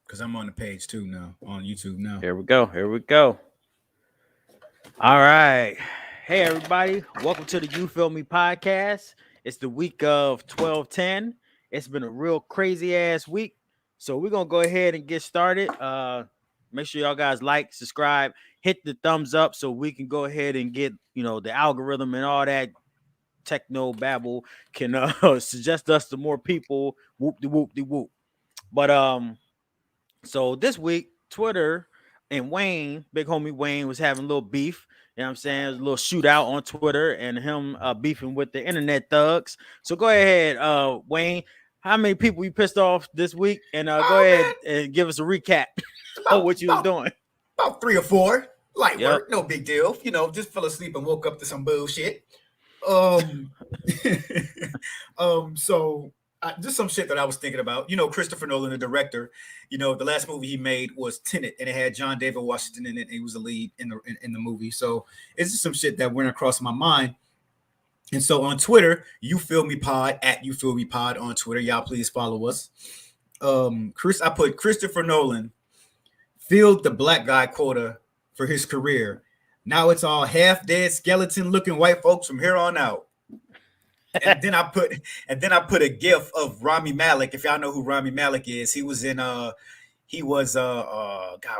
because I'm on the page too now on YouTube now. Here we go. Here we go. All right. Hey, everybody. Welcome to the You Feel Me podcast. It's the week of 12/10. It's been a real crazy ass week. So we're going to go ahead and get started. Make sure y'all guys like, subscribe, hit the thumbs up so we can go ahead and get, the algorithm and all that techno babble can suggest us to more people. Whoop de whoop de whoop. But so this week, Twitter and Wayne, big homie Wayne, was having a little beef. You know what I'm saying? It was a little shootout on Twitter and him beefing with the internet thugs. So go ahead, Wayne. How many people you pissed off this week? And go ahead and give us a recap on what you was doing. About 3 or 4. Light Yep. work, no big deal. Just fell asleep and woke up to some bullshit. So just some shit that I was thinking about. Christopher Nolan, the director. The last movie he made was Tenet, and it had John David Washington in it. He was the lead in the movie. So it's just some shit that went across my mind. And so on Twitter, You Feel Me Pod at You Feel Me Pod on Twitter. Y'all please follow us. I put Christopher Nolan filled the black guy quota for his career. Now it's all half dead skeleton looking white folks from here on out. And then I put a gif of Rami Malek. If y'all know who Rami Malek is, he was God,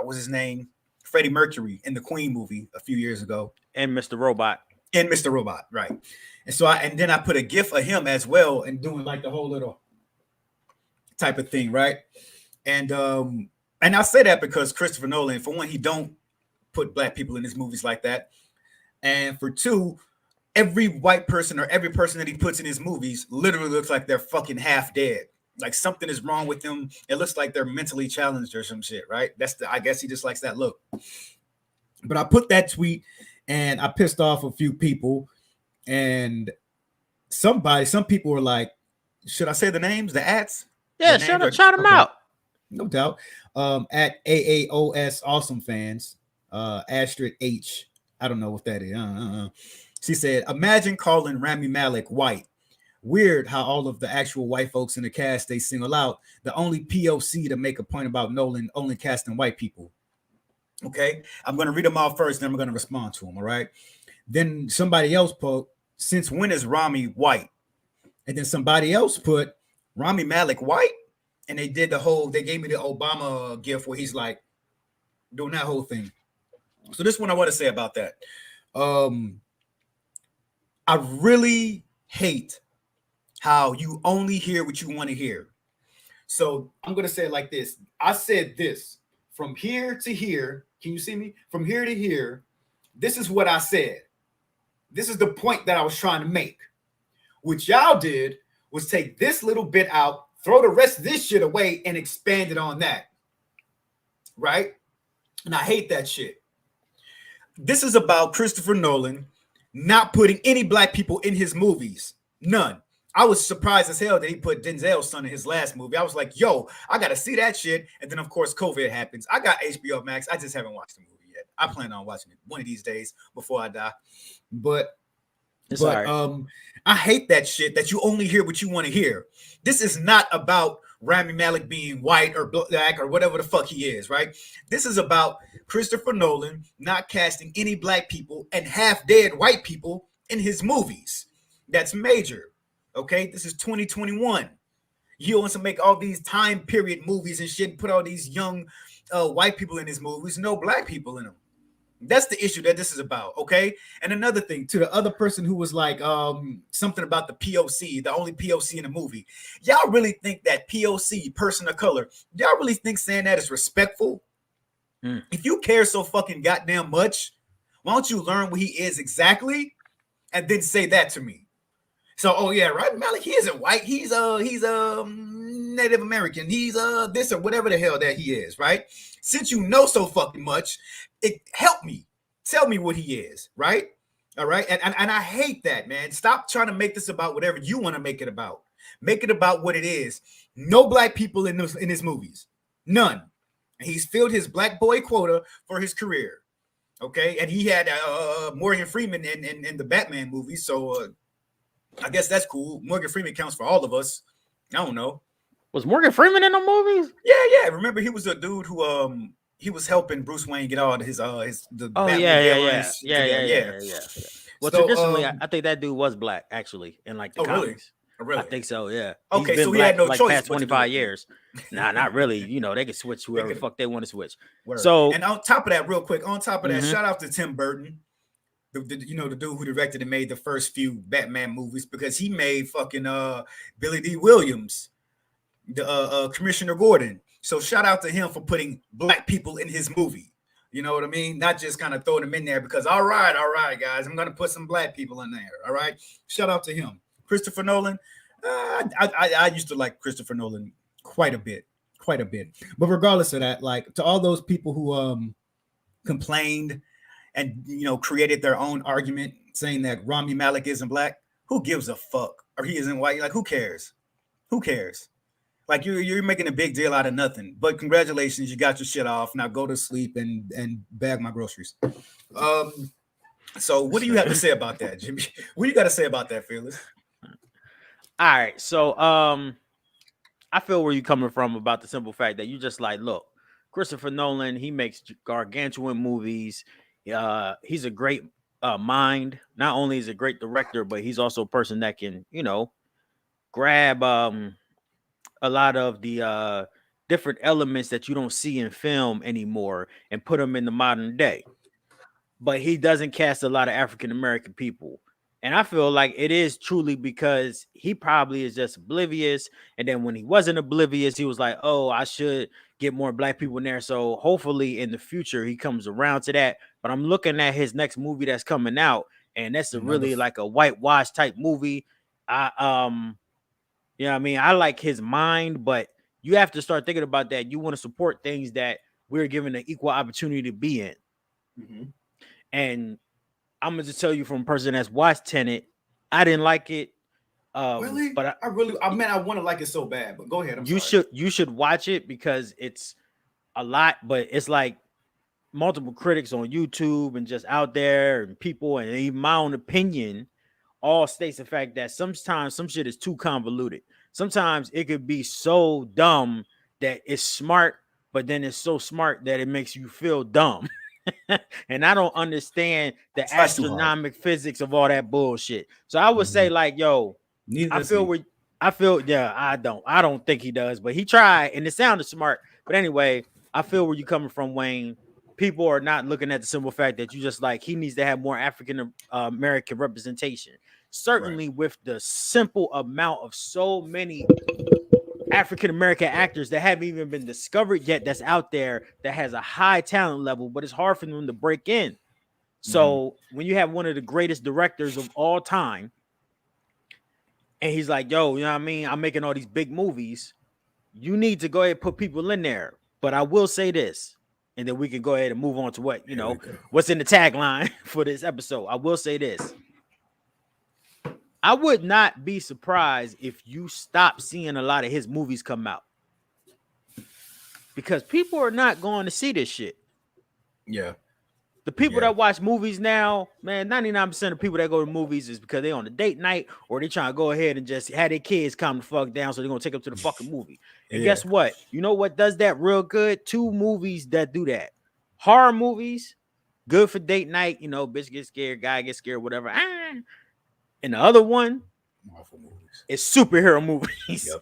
what's his name? Freddie Mercury in the Queen movie a few years ago. And Mr. Robot. Right. And then I put a gif of him as well and doing like the whole little type of thing, right? And I say that because Christopher Nolan, for one, he don't put black people in his movies like that. And for two, every white person or every person that he puts in his movies literally looks like they're fucking half dead. Like something is wrong with them. It looks like they're mentally challenged or some shit, right? I guess he just likes that look. But I put that tweet and I pissed off a few people. And some people were like, should I say the names, the ats? Yeah, shout them out. No doubt. At AAOS Awesome Fans, Astrid H. I don't know what that is. She said, imagine calling Rami Malek white. Weird how all of the actual white folks in the cast they single out. The only POC to make a point about Nolan only casting white people. Okay, I'm going to read them all first, then I'm going to respond to them, all right? Then somebody else put, since when is Rami white? And then somebody else put, Rami Malek white? And they gave me the Obama gift where he's like doing that whole thing. So this one I want to say about that. I really hate how you only hear what you want to hear. So I'm going to say it like this. I said this from here to here. Can you see me? From here to here. This is what I said. This is the point that I was trying to make. What y'all did was take this little bit out, throw the rest of this shit away, and expand it on that. Right? And I hate that shit. This is about Christopher Nolan not putting any black people in his movies. None. I was surprised as hell that he put Denzel's son in his last movie. I was like, yo, I got to see that shit. And then, of course, COVID happens. I got HBO Max. I just haven't watched the movie yet. I plan on watching it one of these days before I die. But I hate that shit that you only hear what you want to hear. This is not about Rami Malek being white or black or whatever the fuck he is, right? This is about Christopher Nolan not casting any black people and half-dead white people in his movies. That's major, okay? This is 2021. He wants to make all these time period movies and shit, put all these young white people in his movies, no black people in them. That's the issue that this is about, okay? And another thing, to the other person who was like something about the POC, the only POC in the movie. Y'all really think that POC, person of color, y'all really think saying that is respectful? If you care so fucking goddamn much, why don't you learn what he is exactly and then say that to me? So, oh yeah, right, Malik, he isn't white. He's Native American. He's this or whatever the hell that he is, right? Since you know so fucking much, help me. Tell me what he is, right? All right. And I hate that, man. Stop trying to make this about whatever you want to make it about. Make it about what it is. No black people in his movies. None. He's filled his black boy quota for his career. Okay. And he had Morgan Freeman in the Batman movie. So I guess that's cool. Morgan Freeman counts for all of us. I don't know. Was Morgan Freeman in the movies? Yeah. Remember, he was a dude who he was helping Bruce Wayne get all his the Oh yeah, yeah, Batmobile and yeah, his shit yeah, together. yeah, yeah, Yeah. yeah, yeah. Yeah. Well, So traditionally, I think that dude was black actually in like the oh really? comics. Oh, I really? think so. Yeah, he's Okay, been so he had black no for like the choice past but to do 25 it then. years. Nah, not really. You know, they can switch They whoever the could fuck they want to switch. word. So, And on top of that, real quick, on top of that, mhm. shout out to Tim Burton. You know, the dude who directed and made the first few Batman movies, because he made fucking Billy D. Williams, the Commissioner Gordon. So shout out to him for putting black people in his movie. You know what I mean? Not just kind of throwing them in there because all right, guys, I'm gonna put some black people in there. All right, shout out to him. Christopher Nolan. I used to like Christopher Nolan quite a bit. But regardless of that, like to all those people who complained and created their own argument saying that Rami Malek isn't black, who gives a fuck? Or he isn't white? Like who cares? Who cares? Like you're making a big deal out of nothing. But congratulations, you got your shit off. Now go to sleep and bag my groceries. So what do you have to say about that, Jimmy? What do you got to say about that, Fearless? All right, so I feel where you're coming from about the simple fact that you just like, look, Christopher Nolan, he makes gargantuan movies. He's a great mind. Not only is a great director, but he's also a person that can, grab a lot of the different elements that you don't see in film anymore and put them in the modern day. But he doesn't cast a lot of African American people. And I feel like it is truly because he probably is just oblivious. And then when he wasn't oblivious, he was like, oh, I should get more black people in there. So hopefully in the future he comes around to that. But I'm looking at his next movie that's coming out, and that's a really like a whitewash type movie. You know what I mean? I like his mind, but you have to start thinking about that. You want to support things that we're given an equal opportunity to be in. Mm-hmm. And I'm gonna just tell you from a person that's watched Tenet, I didn't like it. Really? But I want to like it so bad. But go ahead. You should watch it because it's a lot, but it's like multiple critics on YouTube and just out there and people, and even my own opinion all states the fact that sometimes some shit is too convoluted. Sometimes it could be so dumb that it's smart, but then it's so smart that it makes you feel dumb. And I don't understand the astronomic physics of all that bullshit. So I would say, like, yo, I feel, yeah, I don't think he does, but he tried and it sounded smart. But anyway, I feel where you're coming from, Wayne. People are not looking at the simple fact that you just like he needs to have more African American representation. Certainly, with the simple amount of so many African American actors that haven't even been discovered yet, that's out there that has a high talent level, but it's hard for them to break in. So when you have one of the greatest directors of all time, and he's like, yo, you know what I mean? I'm making all these big movies. You need to go ahead and put people in there. But I will say this, and then we can go ahead and move on to what, what's in the tagline for this episode. I will say this. I would not be surprised if you stop seeing a lot of his movies come out. Because people are not going to see this shit. Yeah. The people that watch movies now, man, 99% of people that go to movies is because they on a date night or they trying to go ahead and just have their kids calm the fuck down, so they're going to take them to the fucking movie. And guess what? You know what does that real good? 2 movies that do that. Horror movies, good for date night. Bitch gets scared, guy gets scared, whatever. And the other one is superhero movies. Yep.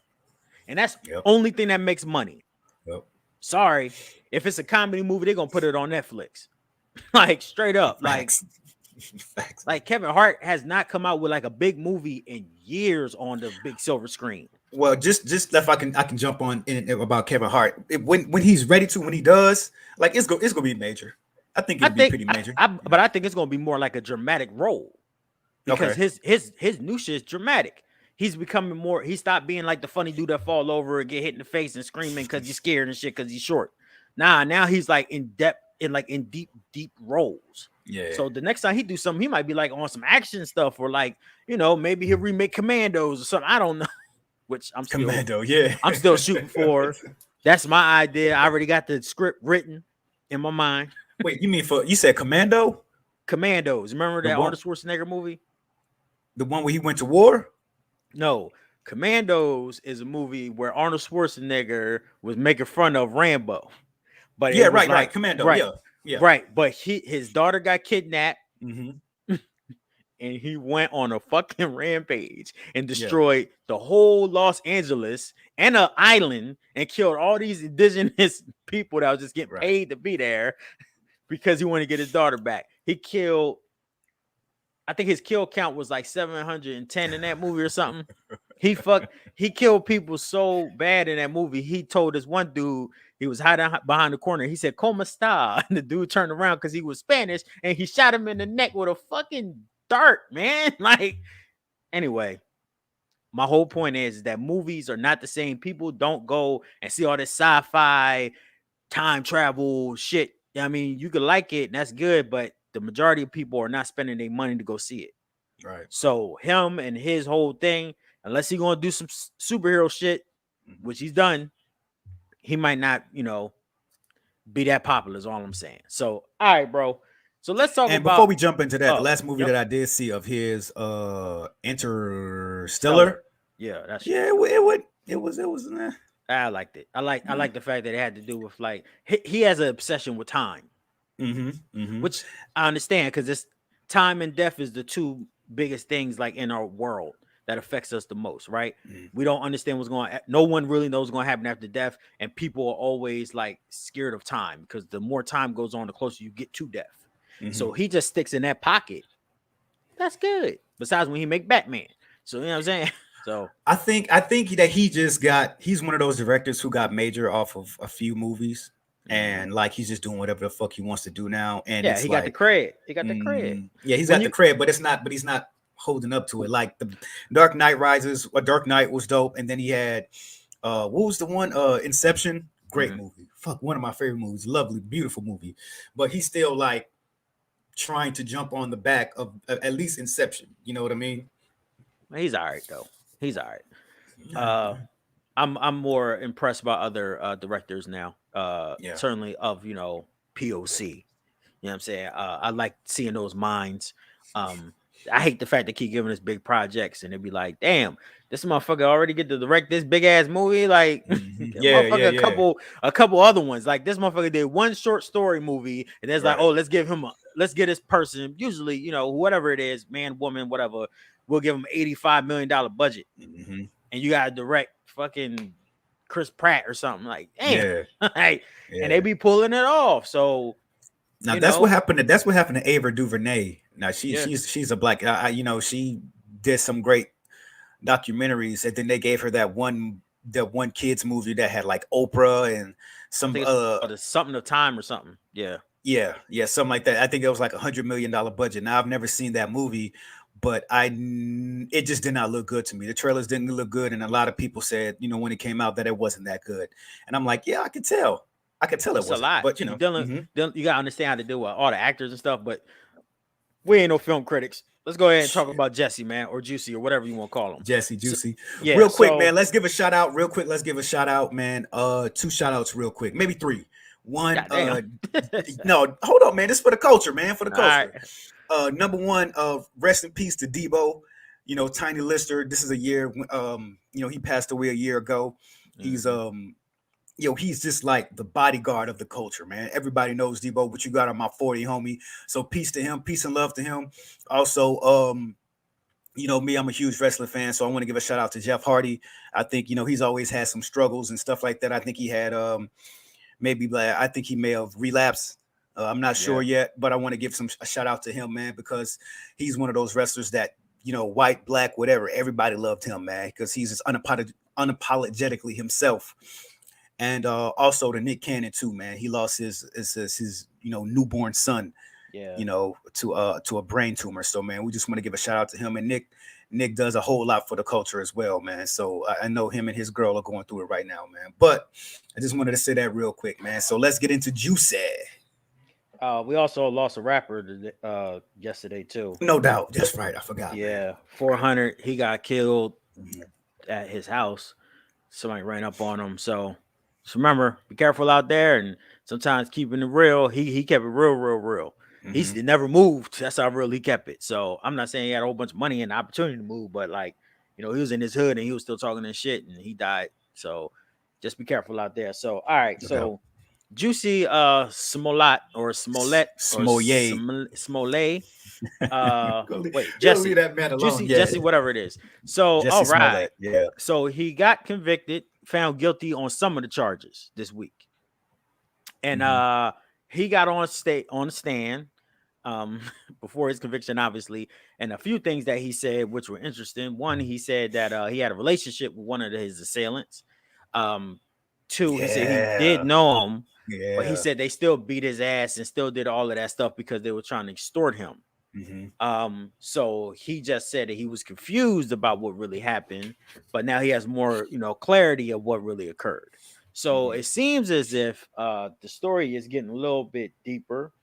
And that's the only thing that makes money. Yep. Sorry. If it's a comedy movie, they're going to put it on Netflix. Like straight up. Facts. Like Kevin Hart has not come out with like a big movie in years on the big silver screen. Well, just if I can jump on in about Kevin Hart. When he's ready to, when he does, like it's gonna be major. I think it'll be pretty major. But I think it's gonna be more like a dramatic role. Because his new shit is dramatic. He's becoming more, he stopped being like the funny dude that fall over and get hit in the face and screaming because he's scared and shit because he's short. Now he's like in depth, in deep roles. Yeah. So the next time he do something, he might be like on some action stuff, or like, maybe he'll remake Commandos or something. I don't know. Which I'm still shooting for. That's my idea. I already got the script written in my mind. Wait, you said Commando? Commandos. Remember that Arnold Schwarzenegger movie? The one where he went to war? No. Commandos is a movie where Arnold Schwarzenegger was making fun of Rambo, but Yeah, it was right, right. like Commando. right, Yeah, yeah. right. But his daughter got kidnapped, Hmm. and he went on a fucking rampage and Yeah, destroyed the whole Los Angeles and an island and killed all these indigenous people that was just getting right. paid to be there because he wanted to get his daughter back. He killed, I think his kill count was like 710 in that movie or something. He killed people so bad in that movie. He told this one dude, he was hiding behind the corner. He said, "Como esta?" And the dude turned around because he was Spanish and he shot him in the neck with a fucking dart, man. Like, anyway, my whole point is that movies are not the same. People don't go and see all this sci-fi time travel shit. I mean, you could like it and that's good, but the majority of people are not spending their money to go see it. Right. So him and his whole thing, unless he's gonna do some superhero shit, Mhm. which he's done, he might not, be that popular. Is all I'm saying. So, all right, bro. So let's talk And before about. we jump into that, the Oh, last movie yep, that I did see of his, Stellar. Interstellar. Yeah, that shit Yeah, was cool. it was. I liked it. I like the fact that it had to do with like he has an obsession with time, Mm-hmm. Mm-hmm. which I understand because it's time and death is the two biggest things like in our world that affects us the most, right? We don't understand what's going on. No one really knows what's going to happen after death, and people are always like scared of time because the more time goes on, the closer you get to death. Mm-hmm. So he just sticks in that pocket. That's good. Besides when he make Batman, so you know what I'm saying. So I think that he's one of those directors who got major off of a few movies, and like he's just doing whatever the fuck he wants to do now, and yeah, it's he got the like, cred. He got the cred. yeah, he's When got the you cred, but he's not holding up to it. Like the Dark Knight Rises, or Dark Knight was dope, and then he had what was the one, Inception, great Mhm. movie, fuck, one of my favorite movies, lovely, beautiful movie, but he's still like trying to jump on the back of at least Inception. You know what I mean? he's all right though. He's all right. Yeah, Uh, I'm more impressed by other directors now. yeah, Certainly of POC. You know what I'm saying? I like seeing those minds. I hate the fact they keep giving us big projects and it'd be like, damn, this motherfucker already get to direct this big ass movie. Like, mhm, give yeah, yeah, motherfucker yeah. a couple other ones. Like this motherfucker did one short story movie, and it's like, Right. oh, let's get this person. Usually, whatever it is, man, woman, whatever, we'll give them $85 million budget, Hmm. and you gotta direct fucking Chris Pratt or something. Like, damn, Yeah, like, and they yeah. be pulling it off. So, Now you know, that's what happened to Ava Duvernay. Now yeah. she's a black. She did some great documentaries, and then they gave her that one kids movie that had like Oprah and I some think it's called something of time or something. Yeah. yeah, something like that. I think it was like $100 million budget. Now I've never seen that movie, but it just did not look good to me. The trailers didn't look good, and a lot of people said, when it came out, that it wasn't that good. And I'm like, yeah, I could tell it It's a wasn't. lot. But You dealing, mhm. you gotta understand how to deal with all the actors and stuff, but we ain't no film critics. Let's go ahead and talk Shit. about Jesse, man, or Juicy, or whatever you want to call him. Jesse So, Juicy. yeah, Real quick, so man. Let's give a shout out. Real quick. Let's give a shout out, man. Two shout outs real quick. Maybe three. One, goddamn. no, hold on, man. This is for the culture, man. For the All right. culture. Number one, rest in peace to Debo. Tiny Lister. This is a year, he passed away a year ago. He's Mhm. he's just like the bodyguard of the culture, man. Everybody knows Debo, but you got on my 40, homie. So peace to him, peace and love to him. Also, me, I'm a huge wrestling fan, so I want to give a shout out to Jeff Hardy. I think, he's always had some struggles and stuff like that. I think he had maybe like, I think he may have relapsed. I'm not Yeah. sure yet, but I want to give a shout out to him, man, because he's one of those wrestlers that, white, black, whatever, everybody loved him, man, because he's just unapologetically himself. And also to Nick Cannon too, man. He lost his newborn son, Yeah. to a brain tumor. So man, we just want to give a shout out to him. And Nick does a whole lot for the culture as well, man. So I know him and his girl are going through it right now, man. But I just wanted to say that real quick, man. So let's get into Juicy. We also lost a rapper yesterday too. No doubt. That's right. I forgot, man. Yeah, 400. He got killed Mhm. at his house. Somebody ran up on him. So just remember, be careful out there. And sometimes keeping it real. He kept it real, real, real. He Mhm. never moved. That's how real he kept it. So I'm not saying he had a whole bunch of money and opportunity to move, but like he was in his hood and he was still talking this shit and he died. So just be careful out there. So all right, Okay. so Juicy Smollett or Smollett or Smollett. Smollett. Wait, We'll leave Jesse. that man alone. Juicy, Yeah. Jesse, whatever it is. So Jesse all right. Smollett. Yeah. So he got convicted, found guilty on some of the charges this week. And Mhm. he got on the stand um before his conviction, obviously, and a few things that he said which were interesting. One, he said that he had a relationship with one of his assailants. Two, he said he did Yeah. know him, but he Yeah. said they still beat his ass and still did all of that stuff because they were trying to extort him. Mhm. So he just said that he was confused about what really happened, but now he has more, clarity of what really occurred. So Mhm. it seems as if the story is getting a little bit deeper.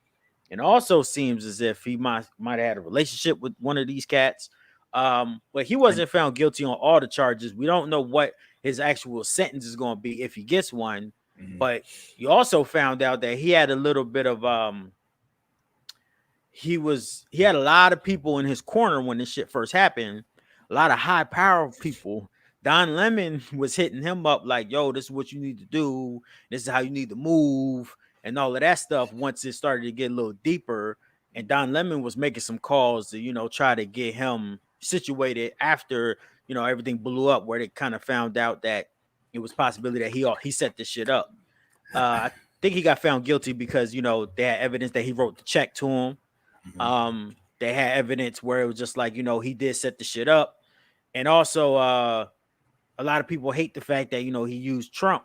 And also seems as if he might have had a relationship with one of these cats. But he And wasn't found guilty on all the charges. We don't know what his actual sentence is going to be if he gets one. mhm. But you also found out that he had a little bit of he had a lot of people in his corner when this shit first happened. A lot of high power people. Don Lemon was hitting him up like, yo, this is what you need to do. This is how you need to move and all of that stuff once it started to get a little deeper. And Don Lemon was making some calls to, try to get him situated after, everything blew up, where they kind of found out that it was possibility that he set this shit up. I think he got found guilty because, they had evidence that he wrote the check to him. Mhm. They had evidence where it was just like, he did set the shit up. And also, a lot of people hate the fact that, he used Trump,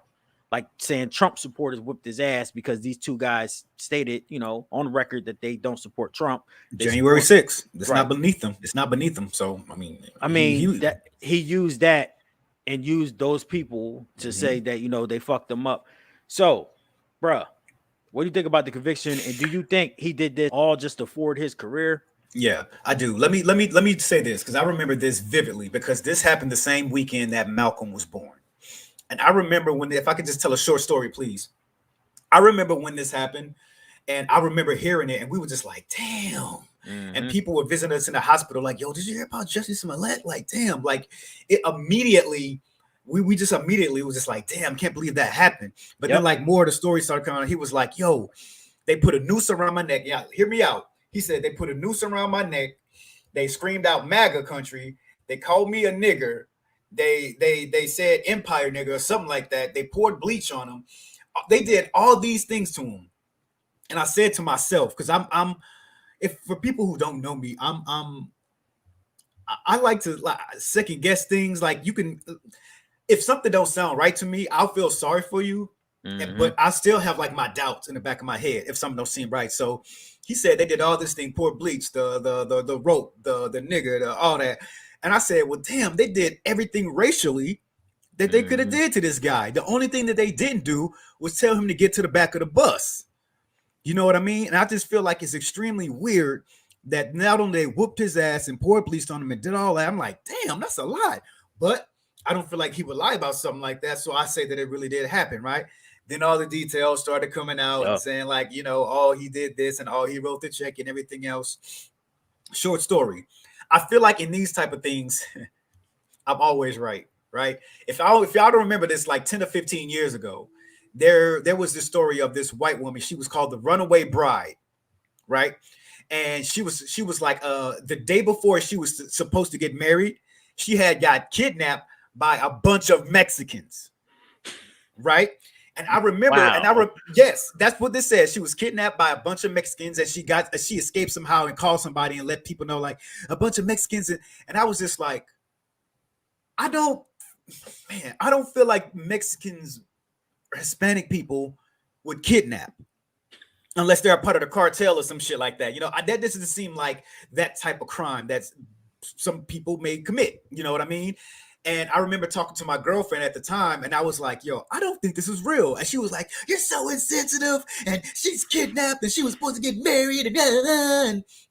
like saying Trump supporters whipped his ass because these two guys stated, on record that they don't support Trump. They January support, 6th. It's not right. beneath them. It's not beneath them. So I mean, I he mean, that he used that and used those people to say mhm. that, they fucked them up. So, bruh, what do you think about the conviction? And do you think he did this all just to forward his career? Yeah, I do. Let me say this because I remember this vividly because this happened the same weekend that Malcolm was born. And I remember when, if I could just tell a short story, please. I remember when this happened, and I remember hearing it, and we were just like, damn. And Mm-hmm. people were visiting us in the hospital, like, yo, did you hear about Jesse Smollett? Like, damn, like it immediately, we just immediately was just like, damn, can't believe that happened. But then Yep. like more of the story started coming on. He was like, yo, they put a noose around my neck. Yeah, hear me out. He said they put a noose around my neck. They screamed out MAGA country. They called me a nigger. They said empire nigger or something like that. They poured bleach on him. They did all these things to him. And I said to myself, because I'm if for people who don't know me, I like to like second guess things. Like you can, if something don't sound right to me, I'll feel sorry for you. Mm-hmm. But I still have like my doubts in the back of my head if something don't seem right. So he said they did all this thing, pour bleach, the rope, the nigger, all that. And I said, well, damn, they did everything racially that they could have Mm-hmm. did to this guy. The only thing that they didn't do was tell him to get to the back of the bus. You know what I mean? And I just feel like it's extremely weird that not only they whooped his ass and poured bleach on him and did all that. I'm like, damn, that's a lot. But I don't feel like he would lie about something like that. So I say that it really did happen, right? Then all the details started coming out and Yep. saying, like, oh, he did this and oh, he wrote the check and everything else. Short story. I feel like in these type of things, I'm always right, right? If y'all don't remember this, like 10 or 15 years ago, there was this story of this white woman. She was called the Runaway Bride, right? And she was like the day before she was supposed to get married, she had got kidnapped by a bunch of Mexicans, right? And I remember, Wow. yes, that's what this says. She was kidnapped by a bunch of Mexicans, and she escaped somehow and called somebody and let people know, like a bunch of Mexicans. And I was just like, I don't, man, I don't feel like Mexicans or Hispanic people would kidnap unless they're a part of the cartel or some shit like that. That doesn't seem like that type of crime that some people may commit. You know what I mean? And I remember talking to my girlfriend at the time, and I was like, yo, I don't think this is real. And she was like, you're so insensitive, and she's kidnapped, and she was supposed to get married, and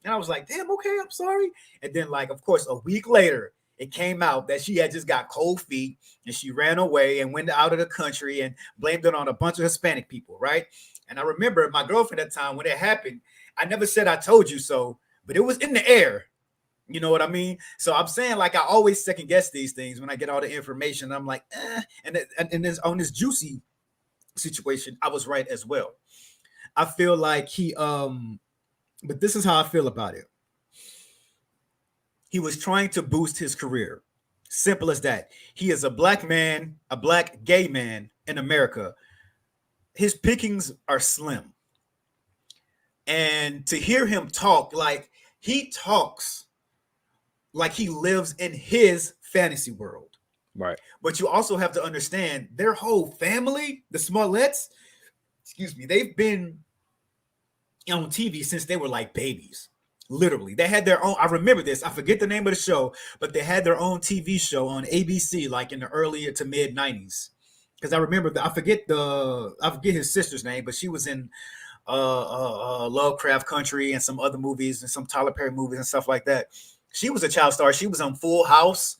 I was like, damn, okay, I'm sorry. And then, like, of course, a week later, it came out that she had just got cold feet, and she ran away and went out of the country and blamed it on a bunch of Hispanic people, right? And I remember my girlfriend at the time when it happened, I never said I told you so, but it was in the air You know what I mean? So I'm saying, like, I always second guess these things when I get all the information. I'm like, and this on this Juicy situation, I was right as well. I feel like but this is how I feel about it. He was trying to boost his career. Simple as that. He is a black man, a black gay man in America. His pickings are slim. And to hear him talk, like he talks like he lives in his fantasy world. Right. But you also have to understand their whole family, the Smolletts, excuse me, they've been on TV since they were like babies. Literally, they had their own. I remember this. I forget the name of the show, but they had their own TV show on ABC, like in the early to mid '90s. Because I remember, I forget his sister's name, but she was in Lovecraft Country and some other movies and some Tyler Perry movies and stuff like that. She was a child star. She was on Full House,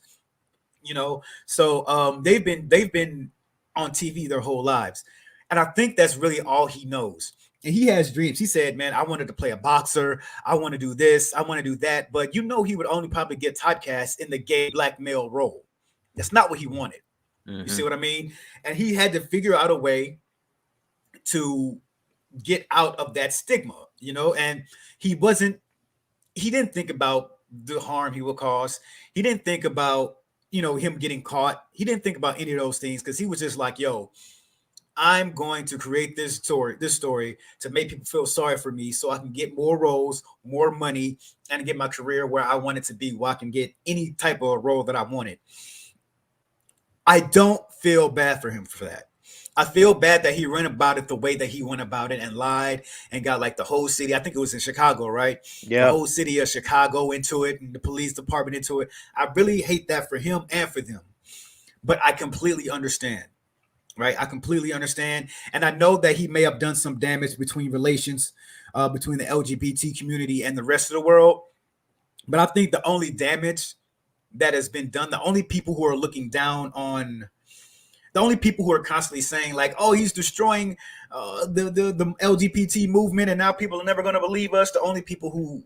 you know. So they've been on TV their whole lives, and I think that's really all he knows. And he has dreams. He said, "Man, I wanted to play a boxer. I want to do this. I want to do that." But you know, he would only probably get typecast in the gay black male role. That's not what he wanted. Mm-hmm. You see what I mean? And he had to figure out a way to get out of that stigma, you know. And he didn't think about the harm he would cause. He didn't think about, you know, him getting caught. He didn't think about any of those things because he was just like, yo, I'm going to create this story to make people feel sorry for me so I can get more roles, more money, and get my career where I want it to be, where I can get any type of role that I wanted. I don't feel bad for him for that. I feel bad that he went about it the way that he went about it and lied and got like the whole city. I think it was in Chicago, right? Yeah. The whole city of Chicago into it and the police department into it. I really hate that for him and for them. But I completely understand, right? I completely understand. And I know that he may have done some damage between relations, between the LGBT community and the rest of the world. But I think the only damage that has been done, the only people who are looking down on, the only people who are constantly saying like, oh, he's destroying the LGBT movement and now people are never going to believe us. The only people who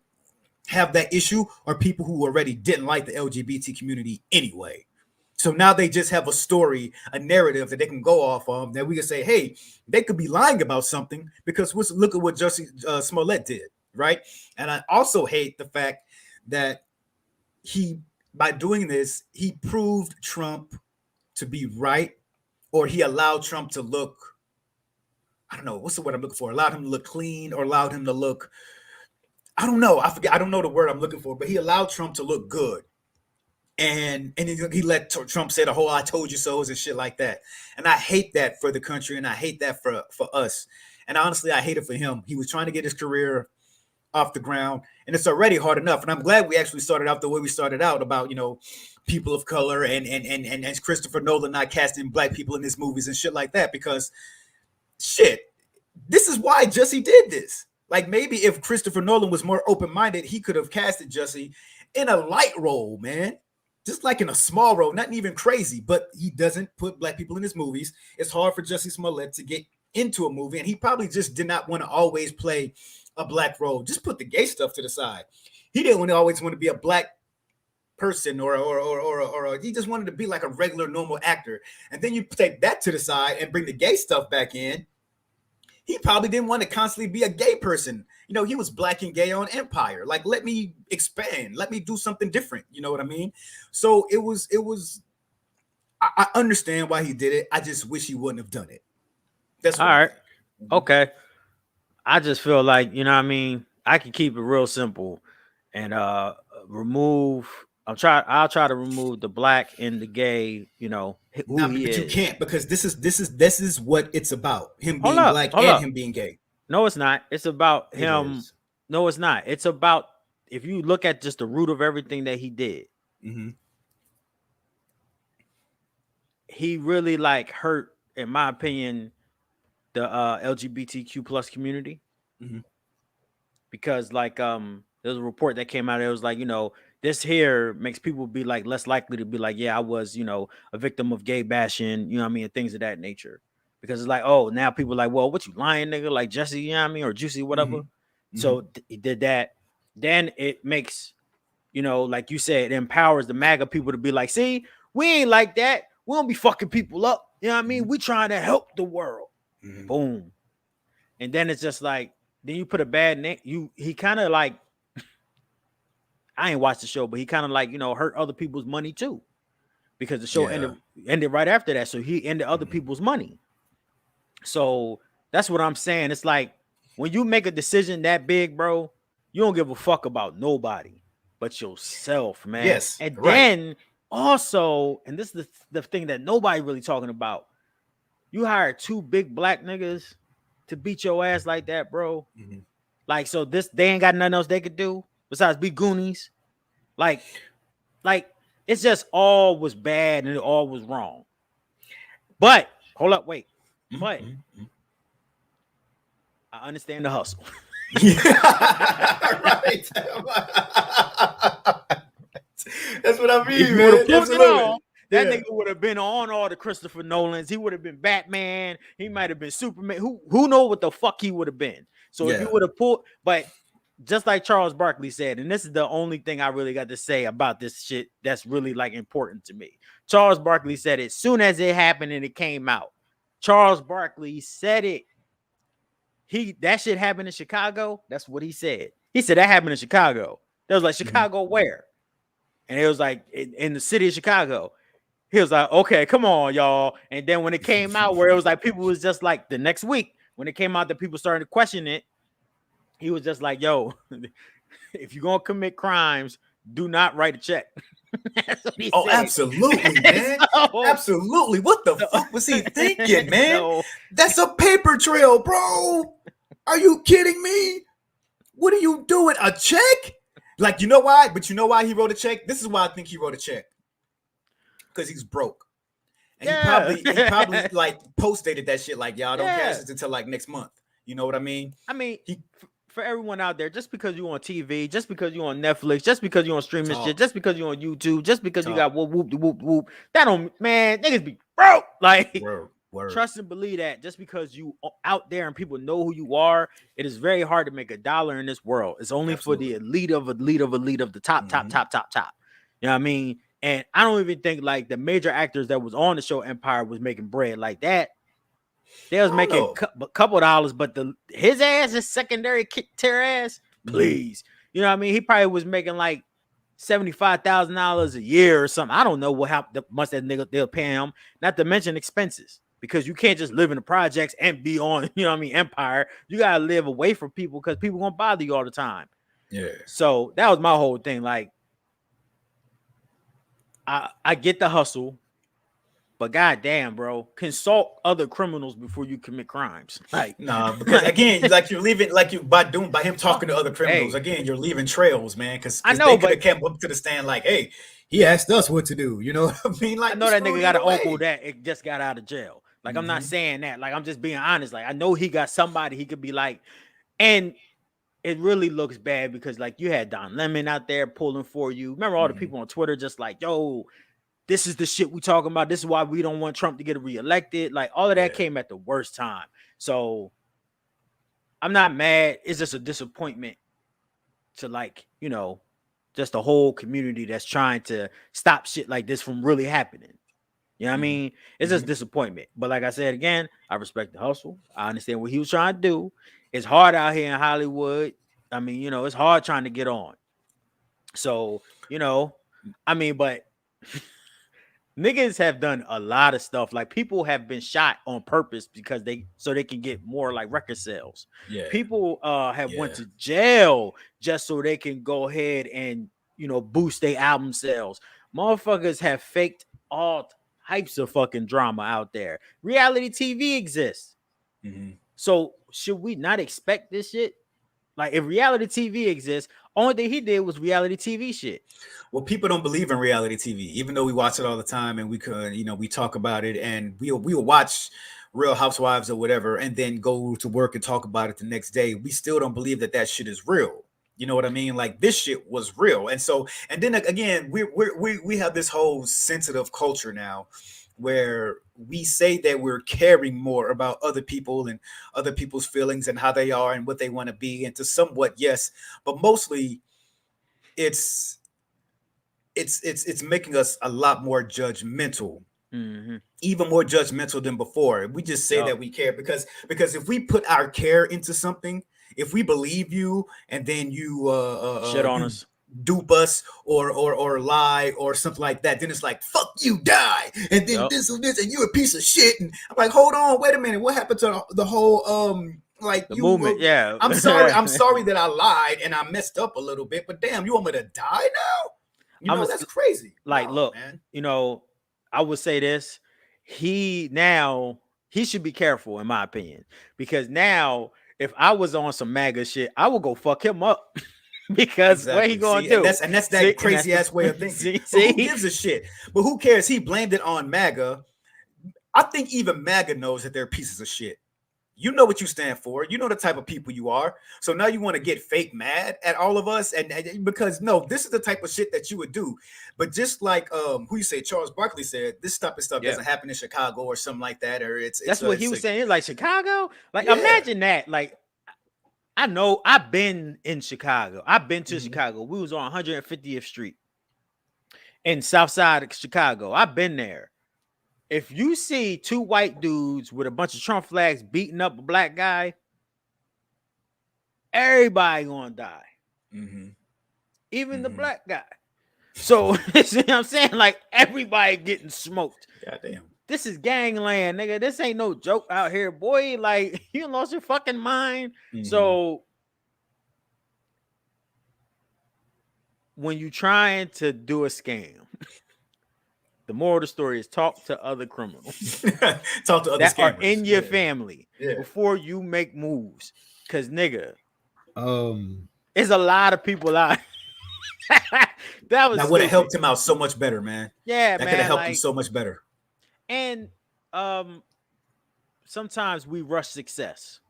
have that issue are people who already didn't like the LGBT community anyway. So now they just have a story, a narrative that they can go off of that we can say, hey, they could be lying about something because look at what Jussie Smollett did, right? And I also hate the fact that by doing this, he proved Trump to be right, or he allowed Trump to look, I don't know, what's the word I'm looking for? Allowed him to look clean or allowed him to look, I don't know. I forget. I don't know the word I'm looking for, but he allowed Trump to look good. And he let Trump say the whole "I told you so"s and shit like that. And I hate that for the country, and I hate that for us. And honestly, I hate it for him. He was trying to get his career off the ground, and it's already hard enough. And I'm glad we actually started out the way we started out about, you know, people of color and Christopher Nolan not casting black people in his movies and shit like that, because shit, this is why Jussie did this. Like, maybe if Christopher Nolan was more open-minded, he could have casted Jussie in a light role, man. Just like in a small role, not even crazy, but he doesn't put black people in his movies. It's hard for Jussie Smollett to get into a movie, and he probably just did not want to always play a black role. Just put the gay stuff to the side. He didn't always want to be a black person or he just wanted to be like a regular normal actor. And then you take that to the side and bring the gay stuff back in. He probably didn't want to constantly be a gay person. You know, he was black and gay on Empire. Like, let me expand. Let me do something different. You know what I mean? So it was. I understand why he did it. I just wish he wouldn't have done it. That's all right. Okay. I just feel like, you know what I mean? I can keep it real simple and remove. I'll try to remove the black and the gay, you know, who he is. But you can't, because this is what it's about. Him being black and him being gay. No, it's not. It's about him. No, it's not. It's about, if you look at just the root of everything that he did, he really like hurt, in my opinion, the LGBTQ plus community. Because like there's a report that came out. It was like, you know, this here makes people be like less likely to be like, yeah, I was, you know, a victim of gay bashing, you know what I mean, and things of that nature. Because it's like, oh, now people are like, well, what you lying, nigga? Like Jussie, you know what I mean, or Juicy, whatever. So he did that. Then it makes you know, like you said, it empowers the MAGA people to be like, see, we ain't like that. We don't be fucking people up. You know what I mean? We trying to help the world. Boom. And then it's just like, then you put a bad name. He kind of like, I ain't watched the show, but he kind of like, you know, hurt other people's money too. Because the show ended right after that. So he ended other people's money. So that's what I'm saying. It's like when you make a decision that big, bro, you don't give a fuck about nobody but yourself, man. Yes. And then also, and this is the thing that nobody really talking about. You hired 2 big black niggas to beat your ass like that, bro. Like, so they ain't got nothing else they could do besides be Goonies. Like it's just all was bad and it all was wrong. But hold up, wait. But I understand the hustle. Right. That's what I mean, man. That nigga would have been on all the Christopher Nolans. He would have been Batman. He might have been Superman. Who know what the fuck he would have been? So if you would have pulled, but just like Charles Barkley said, and this is the only thing I really got to say about this shit that's really like important to me. Charles Barkley said it as soon as it happened and it came out. Charles Barkley said it. That shit happened in Chicago. That's what he said. He said that happened in Chicago. That was like, Chicago where? And it was like in the city of Chicago. He was like, okay, come on, y'all. And then when it came out where it was like people was just like the next week, when it came out that people started to question it, he was just like, yo, if you're going to commit crimes, do not write a check. That's what he said. Absolutely, man. Absolutely. What the fuck was he thinking, man? That's a paper trail, bro. Are you kidding me? What are you doing? A check? Like, you know why? But you know why he wrote a check? This is why I think he wrote a check. Because he's broke. And he probably like post-dated that shit like, y'all don't cash it until like next month. You know what I mean? I mean, for everyone out there, just because you're on TV, just because you're on Netflix, just because you're on streaming shit, just because you're on YouTube, just because you got whoop, that don't, man, niggas be broke. Like, trust and believe that just because you out there and people know who you are, it is very hard to make a dollar in this world. It's only for the elite of the top. You know what I mean? And I don't even think like the major actors that was on the show Empire was making bread like that. They was making a couple dollars, but his ass is secondary kick tear ass. Please, you know what I mean? He probably was making like $75,000 a year or something. I don't know how much that nigga they'll pay him. Not to mention expenses, because you can't just live in the projects and be on, you know what I mean, Empire. You gotta live away from people because people gonna bother you all the time. Yeah. So that was my whole thing. Like, I get the hustle. But goddamn, bro, consult other criminals before you commit crimes. Like, nah, because again, like you're leaving, like you by him talking to other criminals. Again, you're leaving trails, man. Because I know they could have came up to the stand like, hey, he asked us what to do. You know what I mean? Like, I know that nigga got an uncle that it just got out of jail. Like, I'm not saying that. Like, I'm just being honest. Like, I know he got somebody he could be like, and it really looks bad because like you had Don Lemon out there pulling for you. Remember all the people on Twitter just like, yo, this is the shit we talking about. This is why we don't want Trump to get reelected. Like all of that came at the worst time. So I'm not mad. It's just a disappointment to like, you know, just the whole community that's trying to stop shit like this from really happening. You know what I mean? It's just disappointment. But like I said, again, I respect the hustle. I understand what he was trying to do. It's hard out here in Hollywood. I mean, you know, it's hard trying to get on. So, you know, I mean, but niggas have done a lot of stuff. Like people have been shot on purpose because they can get more like record sales. Yeah. People have went to jail just so they can go ahead and, you know, boost their album sales. Motherfuckers have faked all types of fucking drama out there. Reality TV exists. So should we not expect this shit? Like if reality TV exists, only thing he did was reality TV shit. Well, people don't believe in reality TV, even though we watch it all the time and we could, you know, we talk about it and we'll watch Real Housewives or whatever and then go to work and talk about it the next day. We still don't believe that shit is real. You know what I mean? Like this shit was real. And so, and then again, we have this whole sensitive culture now where we say that we're caring more about other people and other people's feelings and how they are and what they want to be. And to somewhat, yes, but mostly it's it's making us a lot more judgmental, Mm-hmm. even more judgmental than before. We just say Yup. that we care because if we put our care into something, if we believe you and then Shit on you us. dupe us or lie or something like that, then it's like fuck you, die, and then Yup. this and this, and you're a piece of shit. And I'm like, hold on, wait a minute, what happened to the whole like The you? movement, yeah. I'm sorry that I lied and I messed up a little bit, but damn, you want me to die now? You I'm know a, that's crazy. like, No, look, man. you know, I would say this. Now he should be careful, in my opinion, because now if I was on some MAGA shit, I would go fuck him up. Because what he Exactly. gonna See, and do? that's See, that and that's crazy the ass way of thinking. see, But who see, gives a shit? But who cares? He blamed it on MAGA. I think even MAGA knows that they're pieces of shit. You know what you stand for. You know the type of people you are. So now you want to get fake mad at all of us, and because no, this is the type of shit that you would do. But just like who you say, Charles Barkley said, this type of stuff yeah. doesn't happen in Chicago or something like that, or That's what he it's was a saying. Like Chicago, like yeah. imagine that. Like I know I've been in Chicago. I've been to Mhm. Chicago. We was on 150th Street in South Side of Chicago. I've been there. If you see two white dudes with a bunch of Trump flags beating up a black guy, everybody gonna die, Mhm. even the Mhm. black guy. So you see what I'm saying? Like everybody getting smoked. Goddamn. This is gangland, nigga. This ain't no joke out here, boy. Like you lost your fucking mind. Mhm. So when you trying to do a scam, the moral of the story is talk to other criminals Talk to other that are scammers. in your Yeah. family Yeah. before you make moves. Cause nigga, Um, there's a lot of people out. That was that would have stupid. helped him out so much better, man. Yeah, That could have man. helped him Like, so much better. and um, sometimes we rush success.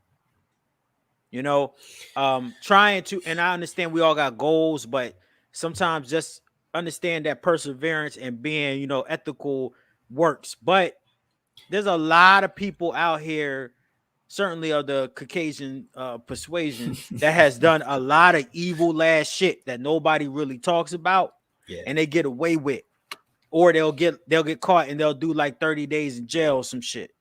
You know, trying to, and I understand we all got goals, but sometimes just understand that perseverance and being, ethical works. But there's a lot of people out here, certainly of the Caucasian persuasion, that has done a lot of evil ass shit that nobody really talks about, Yeah. and they get away with, or they'll get caught and they'll do like 30 days in jail or some shit.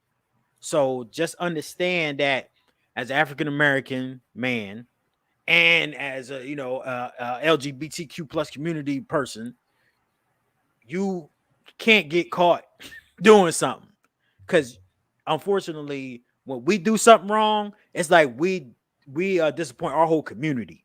So just understand that as an African American man and as a LGBTQ plus community person, you can't get caught doing something, because unfortunately, when we do something wrong, it's like we disappoint our whole community.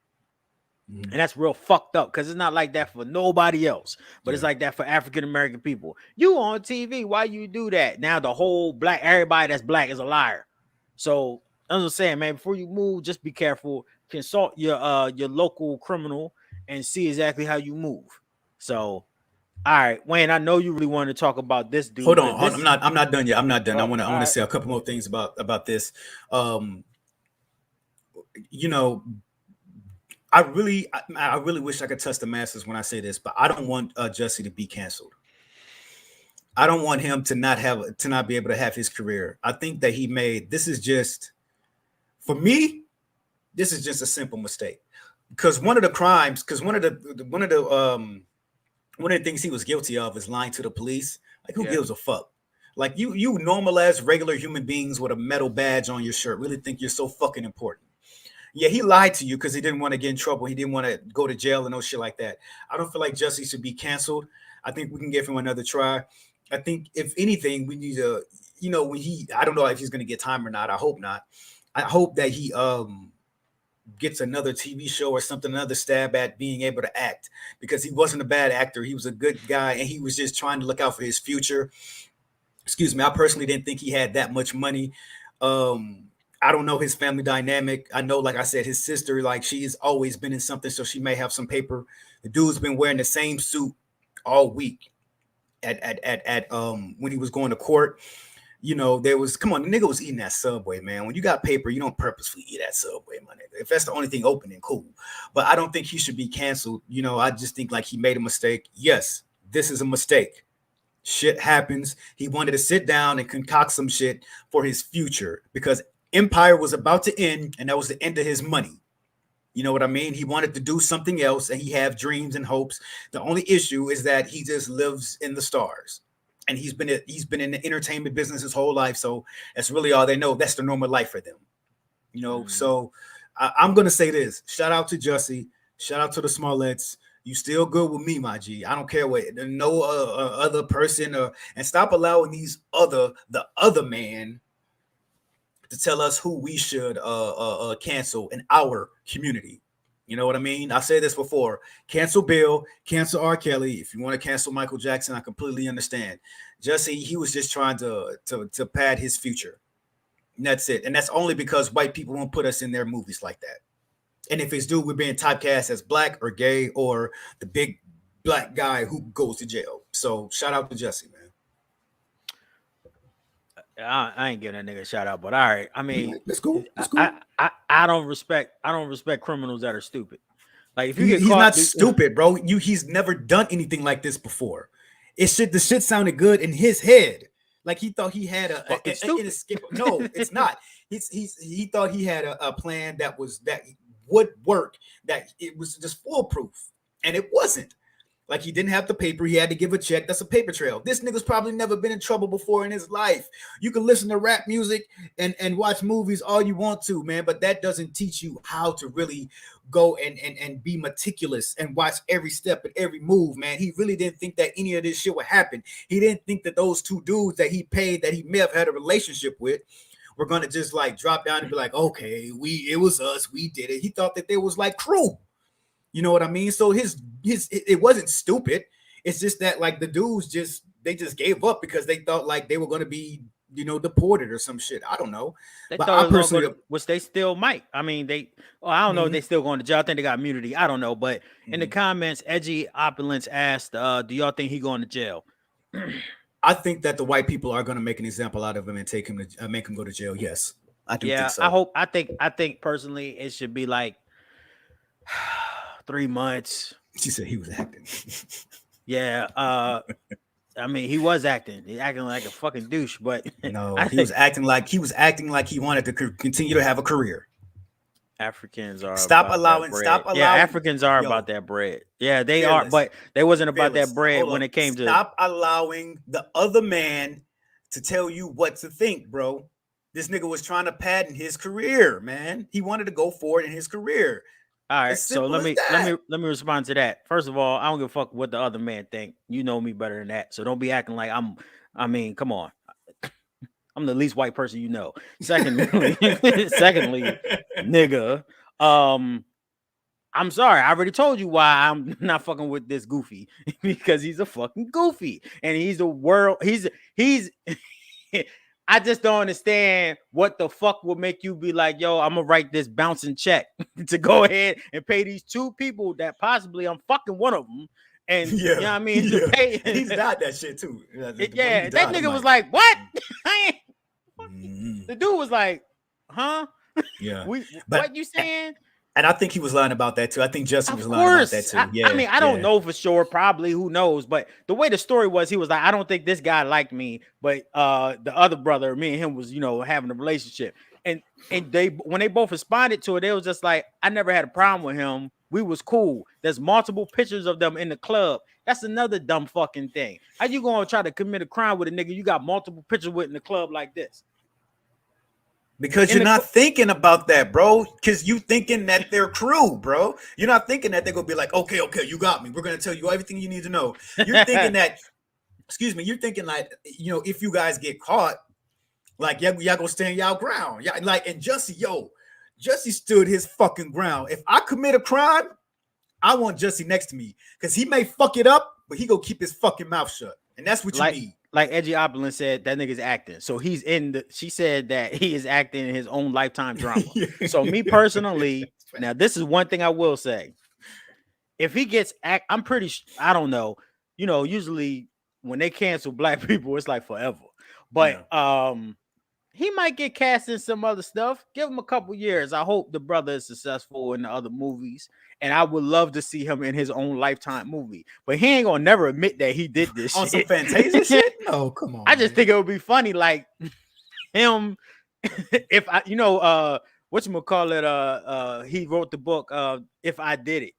Mhm. And that's real fucked up, because it's not like that for nobody else, but it's Yeah. like that for African American people. You on TV, why you do that? Now the whole everybody that's black is a liar. So as I'm saying, man, before you move, just be careful. Consult your local criminal and see exactly how you move. So, all right, Wayne, I know you really want to talk about this dude, Hold because on, hold on. this. I'm not done yet. I'm not done. Oh, I all want to right. say a couple more things about this. Um, you know, I really wish I could touch the masses when I say this, but I don't want Jesse to be canceled. I don't want him to not be able to have his career. I think that he made this is just for me. This is just a simple mistake because one of the crimes, because one of the things he was guilty of is lying to the police. Like, who Yeah. gives a fuck? Like, you normal as regular human beings with a metal badge on your shirt really think you're so fucking important. Yeah, he lied to you because he didn't want to get in trouble. He didn't want to go to jail and no shit like that. I don't feel like Jesse should be canceled. I think we can give him another try. I think if anything, we need to, when I don't know if he's gonna get time or not. I hope not. I hope that he gets another TV show or something, another stab at being able to act, because he wasn't a bad actor. He was a good guy and he was just trying to look out for his future. Excuse me. I personally didn't think he had that much money. I don't know his family dynamic. I know, like I said, his sister, like she's always been in something, so she may have some paper. The dude's been wearing the same suit all week at when he was going to court. There was, come on, the nigga was eating that Subway, man. When you got paper, you don't purposefully eat that Subway, my nigga. If that's the only thing open, then cool. But I don't think he should be canceled. I just think like he made a mistake. Yes, this is a mistake. Shit happens. He wanted to sit down and concoct some shit for his future because Empire was about to end, and that was the end of his money. You know what I mean? He wanted to do something else, and he have dreams and hopes. The only issue is that he just lives in the stars, and he's been in the entertainment business his whole life. So that's really all they know. That's the normal life for them. You know. So I'm gonna say this: shout out to Jussie, shout out to the Smollets. You still good with me, my G. I don't care what no other person and stop allowing the other man to tell us who we should cancel in our community. You know what I mean? I said this before. Cancel Bill, cancel R. Kelly. If you want to cancel Michael Jackson, I completely understand. Jussie, he was just trying to pad his future. And that's it. And that's only because white people won't put us in their movies like that. And if it's dude, we're being typecast as black or gay or the big black guy who goes to jail. So shout out to Jussie, man. I ain't giving that nigga a shout out, but all right. I mean, let's go. Let's go. I don't respect criminals that are stupid. Like if you get he's caught, not stupid, bro. He's never done anything like this before. The shit sounded good in his head. Like he thought he had a skip. No, it's not. He thought he had a plan that would work, that it was just foolproof, and it wasn't. Like he didn't have the paper. He had to give a check. That's a paper trail. This nigga's probably never been in trouble before in his life. You can listen to rap music and watch movies all you want to, man, but that doesn't teach you how to really go and be meticulous and watch every step and every move, man. He really didn't think that any of this shit would happen. He didn't think that those two dudes that he paid, that he may have had a relationship with, were gonna just like drop down and be like, okay, it was us, we did it. He thought that they was like crew. You know what I mean? So it wasn't stupid. It's just that like the dudes just gave up because they thought like they were going to be, deported or some shit. I don't know. They but thought I personally, which they still might. I mean, I don't know if they still going to jail. I think they got immunity. I don't know. But in the comments, Edgy Opulence asked, do y'all think he going to jail? I think that the white people are going to make an example out of him and take him to make him go to jail. Yes, I do think so. I think personally it should be like 3 months. She said he was acting. Yeah. I mean, he was acting. He acting like a fucking douche, but no, he was acting like he wanted to continue to have a career. Africans are stop allowing. Yeah, Africans are about that bread. Yeah, they are, but they wasn't about that bread when it came to stop allowing the other man to tell you what to think, bro. This nigga was trying to patent his career, man. He wanted to go forward in his career. All right, so let me respond to that. First of all, I don't give a fuck what the other man think. You know me better than that, so don't be acting like I mean, come on. I'm the least white person you know. Secondly, nigga, I'm sorry. I already told you why I'm not fucking with this goofy, because he's a fucking goofy and he's the world. He's I just don't understand what the fuck will make you be like, yo, I'm gonna write this bouncing check to go ahead and pay these two people that possibly I'm fucking one of them. And you know what I mean? To pay. He's got that shit too. That nigga was like, what? The dude was like, huh? Yeah. What you saying? And I think he was lying about that too. I think Jussie was lying about that too. Yeah. I mean, I don't know for sure. Probably, who knows? But the way the story was, he was like, I don't think this guy liked me, but the other brother, me and him was, having a relationship. And when they both responded to it, they was just like, I never had a problem with him. We was cool. There's multiple pictures of them in the club. That's another dumb fucking thing. How you gonna try to commit a crime with a nigga you got multiple pictures with in the club like this? Because you're not thinking about that, bro. Because you thinking that they're crew, bro. You're not thinking that they're gonna be like, okay, you got me. We're gonna tell you everything you need to know. You're thinking that, you're thinking like, if you guys get caught, like y'all gonna stand y'all ground. Yeah, like, and Jussie stood his fucking ground. If I commit a crime, I want Jussie next to me because he may fuck it up, but he gonna keep his fucking mouth shut. And that's what you need. Like Edgy Opulence said, that nigga's acting. So he's she said that he is acting in his own Lifetime drama. So me personally, now this is one thing I will say. If he gets I'm pretty I don't know. Usually when they cancel black people, it's like forever. But he might get cast in some other stuff. Give him a couple years. I hope the brother is successful in the other movies. And I would love to see him in his own Lifetime movie. But he ain't gonna never admit that he did this on shit. Some Fantasia shit? No, come on. I just think it would be funny, like him. If I, whatchamacallit, he wrote the book If I Did It.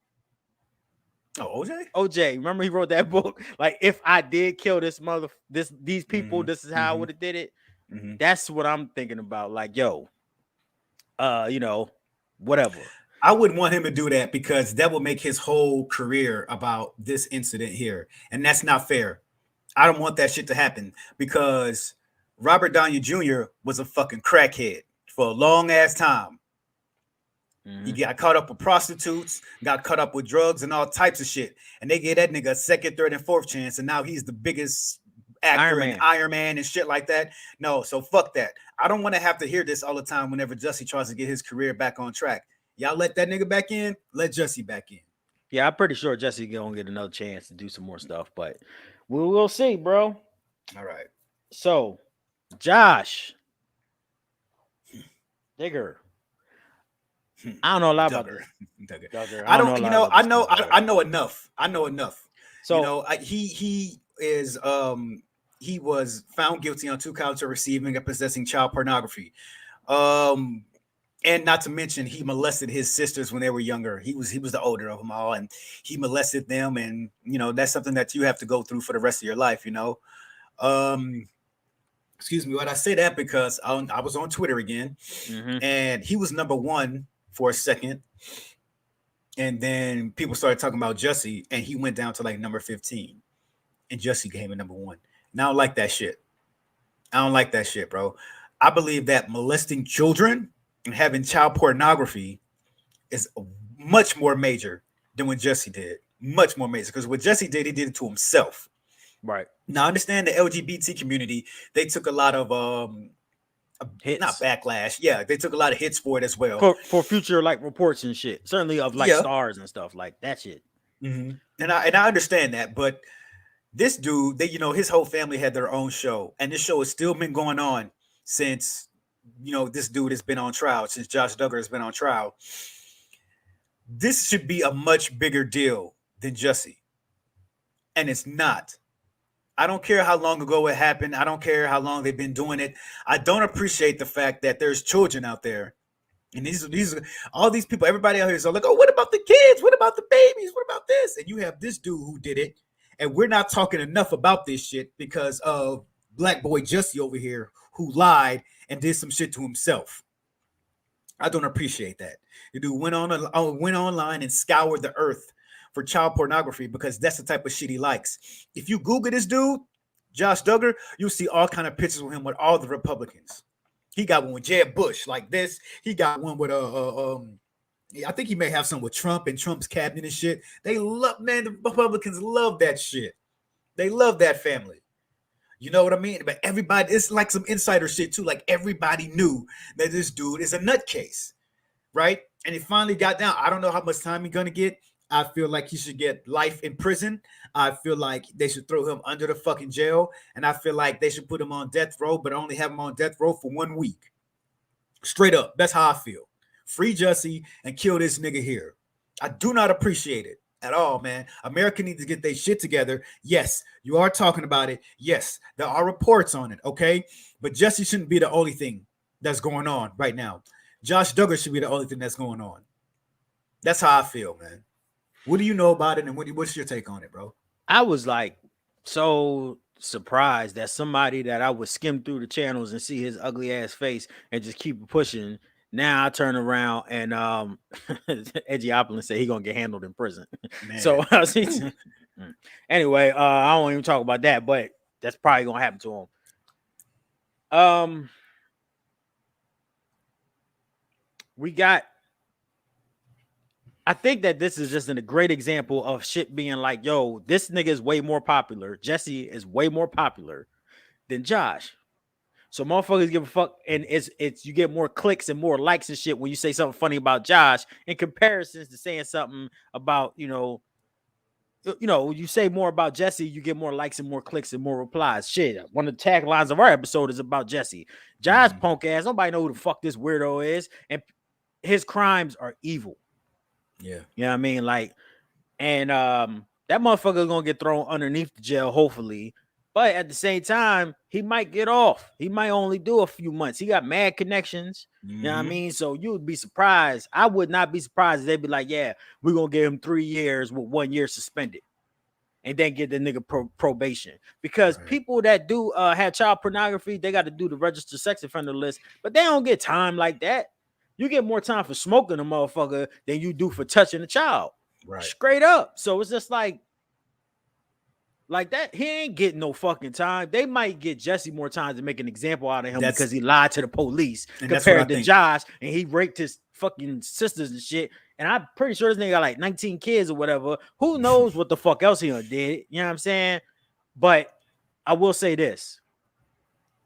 Oh, OJ. OJ, remember he wrote that book? Like, if I did kill these people, Mm-hmm. this is how I Mm-hmm. would have did it. Mm-hmm. That's what I'm thinking about. Like, yo, whatever. I wouldn't want him to do that because that would make his whole career about this incident here, and that's not fair. I don't want that shit to happen because Robert Downey Jr. was a fucking crackhead for a long ass time. He Mhm. got caught up with prostitutes, got caught up with drugs and all types of shit. And they gave that nigga a second, third, and fourth chance. And now he's the biggest actor Iron in Man. Iron Man and shit like that. No, so fuck that. I don't want to have to hear this all the time whenever Jussie tries to get his career back on track. Y'all let that nigga back in, let Jussie back in. Yeah, I'm pretty sure Jesse gonna get another chance to do some more stuff, but we'll see, bro. All right. So, Josh Digger. I don't know a lot about Duggar. this. Duggar. Duggar. I I don't know don't, a you lot know, about I this. know, Duggar. I know enough. I know enough. So You know, he is he was found guilty on 2 counts of receiving and possessing child pornography. Um and not to mention he molested his sisters when they were younger. He was the older of them all, and he molested them, and you know that's something that you have to go through for the rest of your life. You know, um, excuse me. What I say that because I was on Twitter again, mhm. and he was number one for a second, and then people started talking about Jussie, and he went down to like number 15, and Jussie came in number one. And I don't like that shit. I don't like that shit, bro. I believe that molesting children and having child pornography is much more major than what Jesse did. Much more major because what Jesse did, he did it to himself. Right. Now, I understand the LGBT community; they took a lot of not Hits backlash. Yeah, they took a lot of hits for it as well. for future like reports and shit. Certainly of like Yeah, stars and stuff like that shit. and I understand that, but this dude, they his whole family had their own show, and this show has still been going on since this dude has been on trial, since Josh Duggar has been on trial. This should be a much bigger deal than Jussie, and it's not. I don't care how long ago it happened. I don't care how long they've been doing it. I don't appreciate the fact that there's children out there, and these all these people. Everybody out here is like, oh, what about the kids? What about the babies? What about this? And you have this dude who did it, and we're not talking enough about this shit because of Black Boy Jussie over here who lied and did some shit to himself. I don't appreciate that. The dude went online and scoured the earth for child pornography because that's the type of shit he likes. If you Google this dude, Josh Duggar, you'll see all kind of pictures of him with all the Republicans. He got one with Jeb Bush like this. He got one with I think he may have some with Trump and Trump's cabinet and shit. They love, man, the Republicans love that shit. They love that family. You know what I mean? But everybody, it's like some insider shit too. Like everybody knew that this dude is a nutcase, right? And he finally got down. I don't know how much time he's gonna get. I feel like he should get life in prison. I feel like they should throw him under the fucking jail, and I feel like they should put him on death row, but only have him on death row for 1 week. Straight up, that's how I feel. Free Jussie and kill this nigga here. I do not appreciate it at all, man. America needs to get their shit together. Yes, you are talking about it. Yes, there are reports on it, okay? But Jussie shouldn't be the only thing that's going on right now. Josh Duggar should be the only thing that's going on. That's how I feel, man. What do you know about it, and what's your take on it, bro? I was like so surprised that somebody that I would skim through the channels and see his ugly ass face and just keep pushing. Now I turn around and Edgiopolis said he gonna get handled in prison. So anyway, I won't even talk about that, but that's probably gonna happen to him. We got. I think that this is just a great example of shit being like, yo, this nigga is way more popular. Jesse is way more popular than Josh. So motherfuckers give a fuck, and it's you get more clicks and more likes and shit when you say something funny about Josh in comparisons to saying something about you say more about Jesse, you get more likes and more clicks and more replies. Shit, one of the taglines of our episode is about Jesse. Josh punk ass, nobody know who the fuck this weirdo is, and his crimes are evil. Yeah. You know what I mean? Like, and that motherfucker is gonna get thrown underneath the jail, hopefully. But at the same time, he might get off. He might only do a few months. He got mad connections. You know what I mean? So you would be surprised. I would not be surprised if they'd be like, yeah, we're going to give him 3 years with 1 year suspended. And then get the nigga probation. Because people that do have child pornography, they got to do the registered sex offender list. But they don't get time like that. You get more time for smoking a motherfucker than you do for touching a child. Right. Straight up. So it's just like that. He ain't getting no fucking time. They might get Jesse more time to make an example out of him because he lied to the police compared to Josh, and he raped his fucking sisters and shit. And I'm pretty sure this nigga got like 19 kids or whatever. Who knows what the fuck else he did? You know what I'm saying? But I will say this.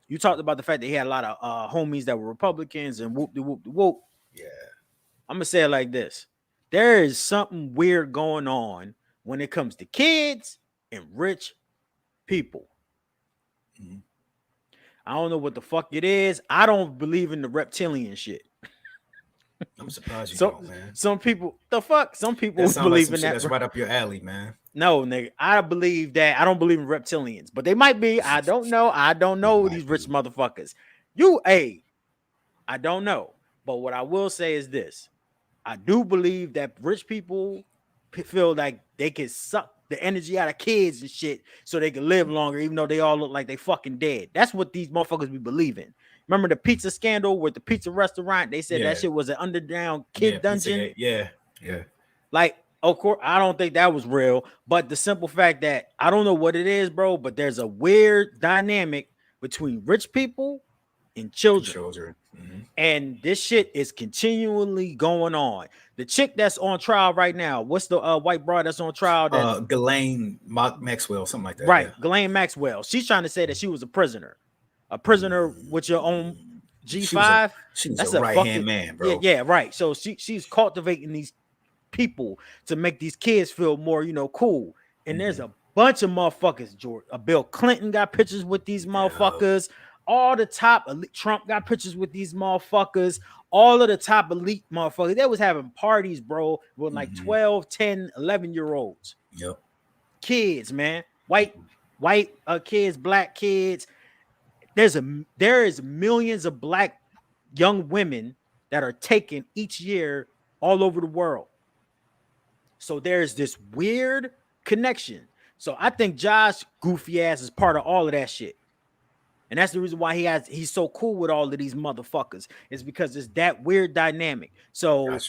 You talked about the fact that he had a lot of homies that were Republicans and whoop. Yeah. I'm going to say it like this. There is something weird going on when it comes to kids and rich people. Mm-hmm. I don't know what the fuck it is. I don't believe in the reptilian shit. I'm surprised you don't, man. Some people, some people believe in that. That's right up your alley, man. No, nigga. I believe that. I don't believe in reptilians, but they might be. I don't know. I don't know these rich motherfuckers. I don't know. But what I will say is this. I do believe that rich people feel like they can suck the energy out of kids and shit so they can live longer, even though they all look like they fucking dead. That's what these motherfuckers be believing. Remember the pizza scandal with the pizza restaurant? They said that shit was an underground kid dungeon. Yeah. Like, of course, I don't think that was real, but the simple fact that I don't know what it is, bro, but there's a weird dynamic between rich people and children. Mm-hmm. And this shit is continually going on. The chick that's on trial right now, what's the white broad that's on trial? Ghislaine Maxwell, something like that. Right, yeah. Ghislaine Maxwell. She's trying to say that she was a prisoner with your own G5. That's a right-hand man, bro. Yeah, right. So she's cultivating these people to make these kids feel more, cool. And there's a bunch of motherfuckers. Bill Clinton got pictures with these motherfuckers. All the top elite, Trump got pictures with these motherfuckers. All of the top elite motherfuckers. They was having parties, bro, with like 12, 10, 11-year-olds. Yep. Kids, man. White kids, black kids. There is millions of black young women that are taken each year all over the world. So there's this weird connection. So I think Josh goofy ass is part of all of that shit. And that's the reason why he's so cool with all of these motherfuckers. It's because it's that weird dynamic. So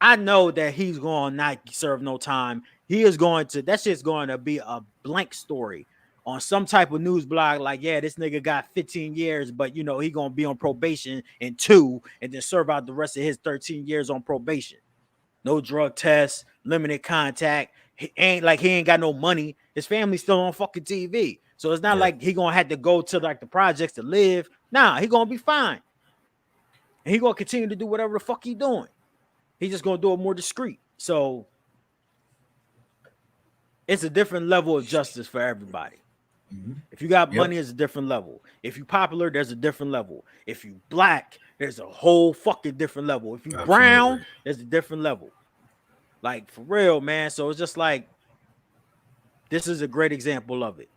I know that he's going to not serve no time. That shit's going to be a blank story on some type of news blog. Like, yeah, this nigga got 15 years, but he going to be on probation in 2 and then serve out the rest of his 13 years on probation. No drug tests, limited contact. He ain't got no money. His family's still on fucking TV. So it's not like he gonna have to go to like the projects to live. Nah, he gonna be fine. And he gonna continue to do whatever the fuck he doing. He just gonna do it more discreet. So it's a different level of justice for everybody. Mm-hmm. If you got money, it's a different level. If you popular, there's a different level. If you black, there's a whole fucking different level. If you brown, there's a different level. Like, for real, man. So it's just like, this is a great example of it.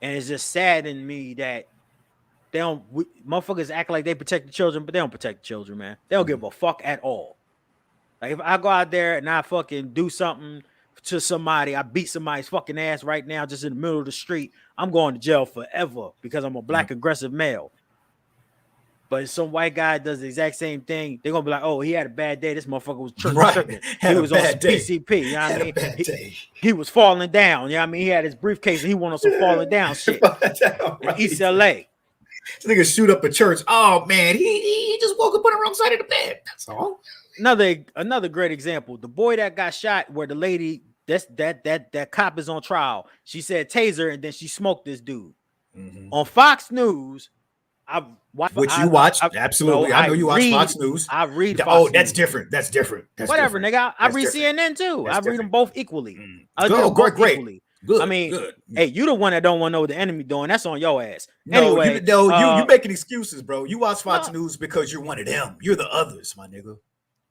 And it's just sad in me that motherfuckers act like they protect the children, but they don't protect the children, man. They don't give a fuck at all. Like, if I go out there and I fucking do something to somebody, I beat somebody's fucking ass right now just in the middle of the street, I'm going to jail forever because I'm a black aggressive male. But if some white guy does the exact same thing, they're gonna be like, "Oh, he had a bad day. This motherfucker was tripping. He was on some PCP. You know what I mean? He was falling down. You know what I mean? He had his briefcase and he went on some falling down shit in East LA. This nigga shoot up a church. Oh man, he just woke up on the wrong side of the bed. That's all. Another great example. The boy that got shot, where the lady that cop is on trial. She said taser, and then she smoked this dude on Fox News. Which you watch? Absolutely. I know you watch Fox News. I read Fox News. Different. That's different. Whatever, nigga. I read CNN too. I read them both equally. Great. Good. I mean, hey, you the one that don't want to know what the enemy doing. That's on your ass. No, anyway, you making excuses, bro. You watch Fox News because you're one of them. You're the others, my nigga.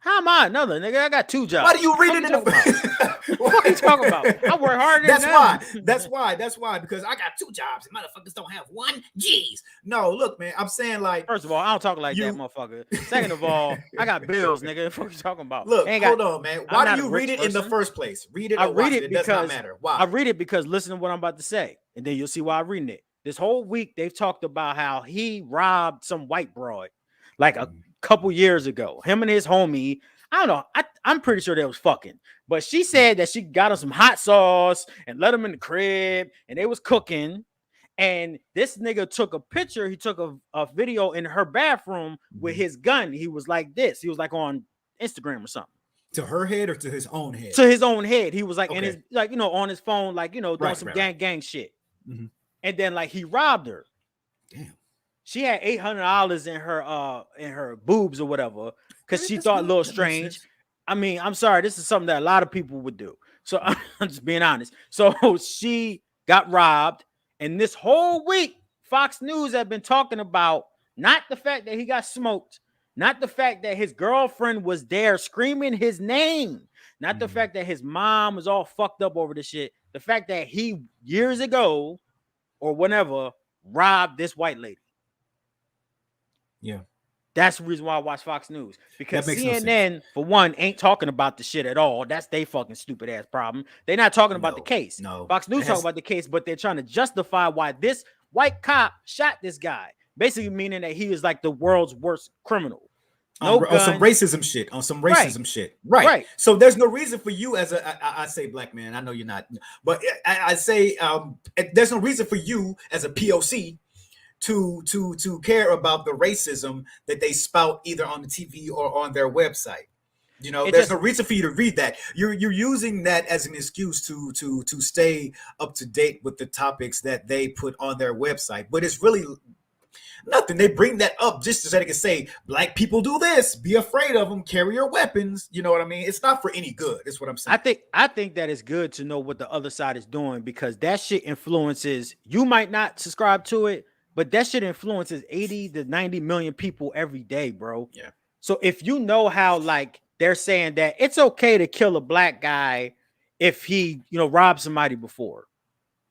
How am I another nigga? I got 2 jobs. Why do you read it in the What are you talking about? I work harder than That's why. Because I got 2 jobs and motherfuckers don't have 1. Jeez. No, look, man. I'm saying like, first of all, I don't talk like that, motherfucker. Second of all, I got bills, nigga. What are you talking about? Look, hold on, man. Why do you read it in the first place? Read it. I read it because it does not matter. Why? I read it because listen to what I'm about to say, and then you'll see why I'm reading it. This whole week they've talked about how he robbed some white broad like a couple years ago. Him and his homie. I don't know. I'm pretty sure they was fucking, but she said that she got him some hot sauce and let him in the crib, and they was cooking. And this nigga took a picture. He took a video in her bathroom with his gun. He was like this. He was like on Instagram or something. To her head or to his own head? To his own head. He was like in his, like, you know, on his phone, like, you know, doing some gang shit. Mm-hmm. And then like he robbed her. Damn. She had $800 in her boobs or whatever because she thought a little strange. I mean, I'm sorry, this is something that a lot of people would do. So I'm just being honest. So she got robbed, and this whole week, Fox News have been talking about not the fact that he got smoked, not the fact that his girlfriend was there screaming his name, not the fact that his mom was all fucked up over the shit, the fact that he years ago or whenever robbed this white lady. Yeah. That's the reason why I watch Fox News, because CNN, for one, ain't talking about the shit at all. That's they fucking stupid ass problem. They're not talking about the case. No, Fox News talking about the case, but they're trying to justify why this white cop shot this guy, basically meaning that he is like the world's worst criminal. On some racism shit. Right. So there's no reason for you as I say black man. I know you're not, but I say there's no reason for you as a POC to care about the racism that they spout either on the TV or on their website. You know, there's no reason for you to read that. You're using that as an excuse to stay up to date with the topics that they put on their website. But it's really nothing. They bring that up just so they can say black people do this, be afraid of them, carry your weapons. You know what I mean? It's not for any good. That's what I'm saying. I think that it's good to know what the other side is doing, because that shit influences. You might not subscribe to it, but that shit influences 80 to 90 million people every day, bro. Yeah. So if you know how, like, they're saying that it's okay to kill a black guy if he, you know, robbed somebody before,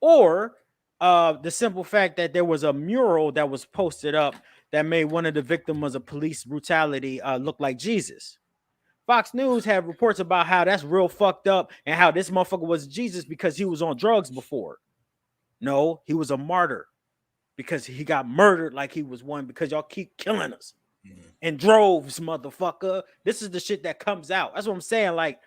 or the simple fact that there was a mural that was posted up that made one of the victims of police brutality look like Jesus. Fox News had reports about how that's real fucked up and how this motherfucker was Jesus because he was on drugs before. No, he was a martyr because he got murdered like he was one because y'all keep killing us in droves, motherfucker. This is the shit that comes out. That's what I'm saying. Like,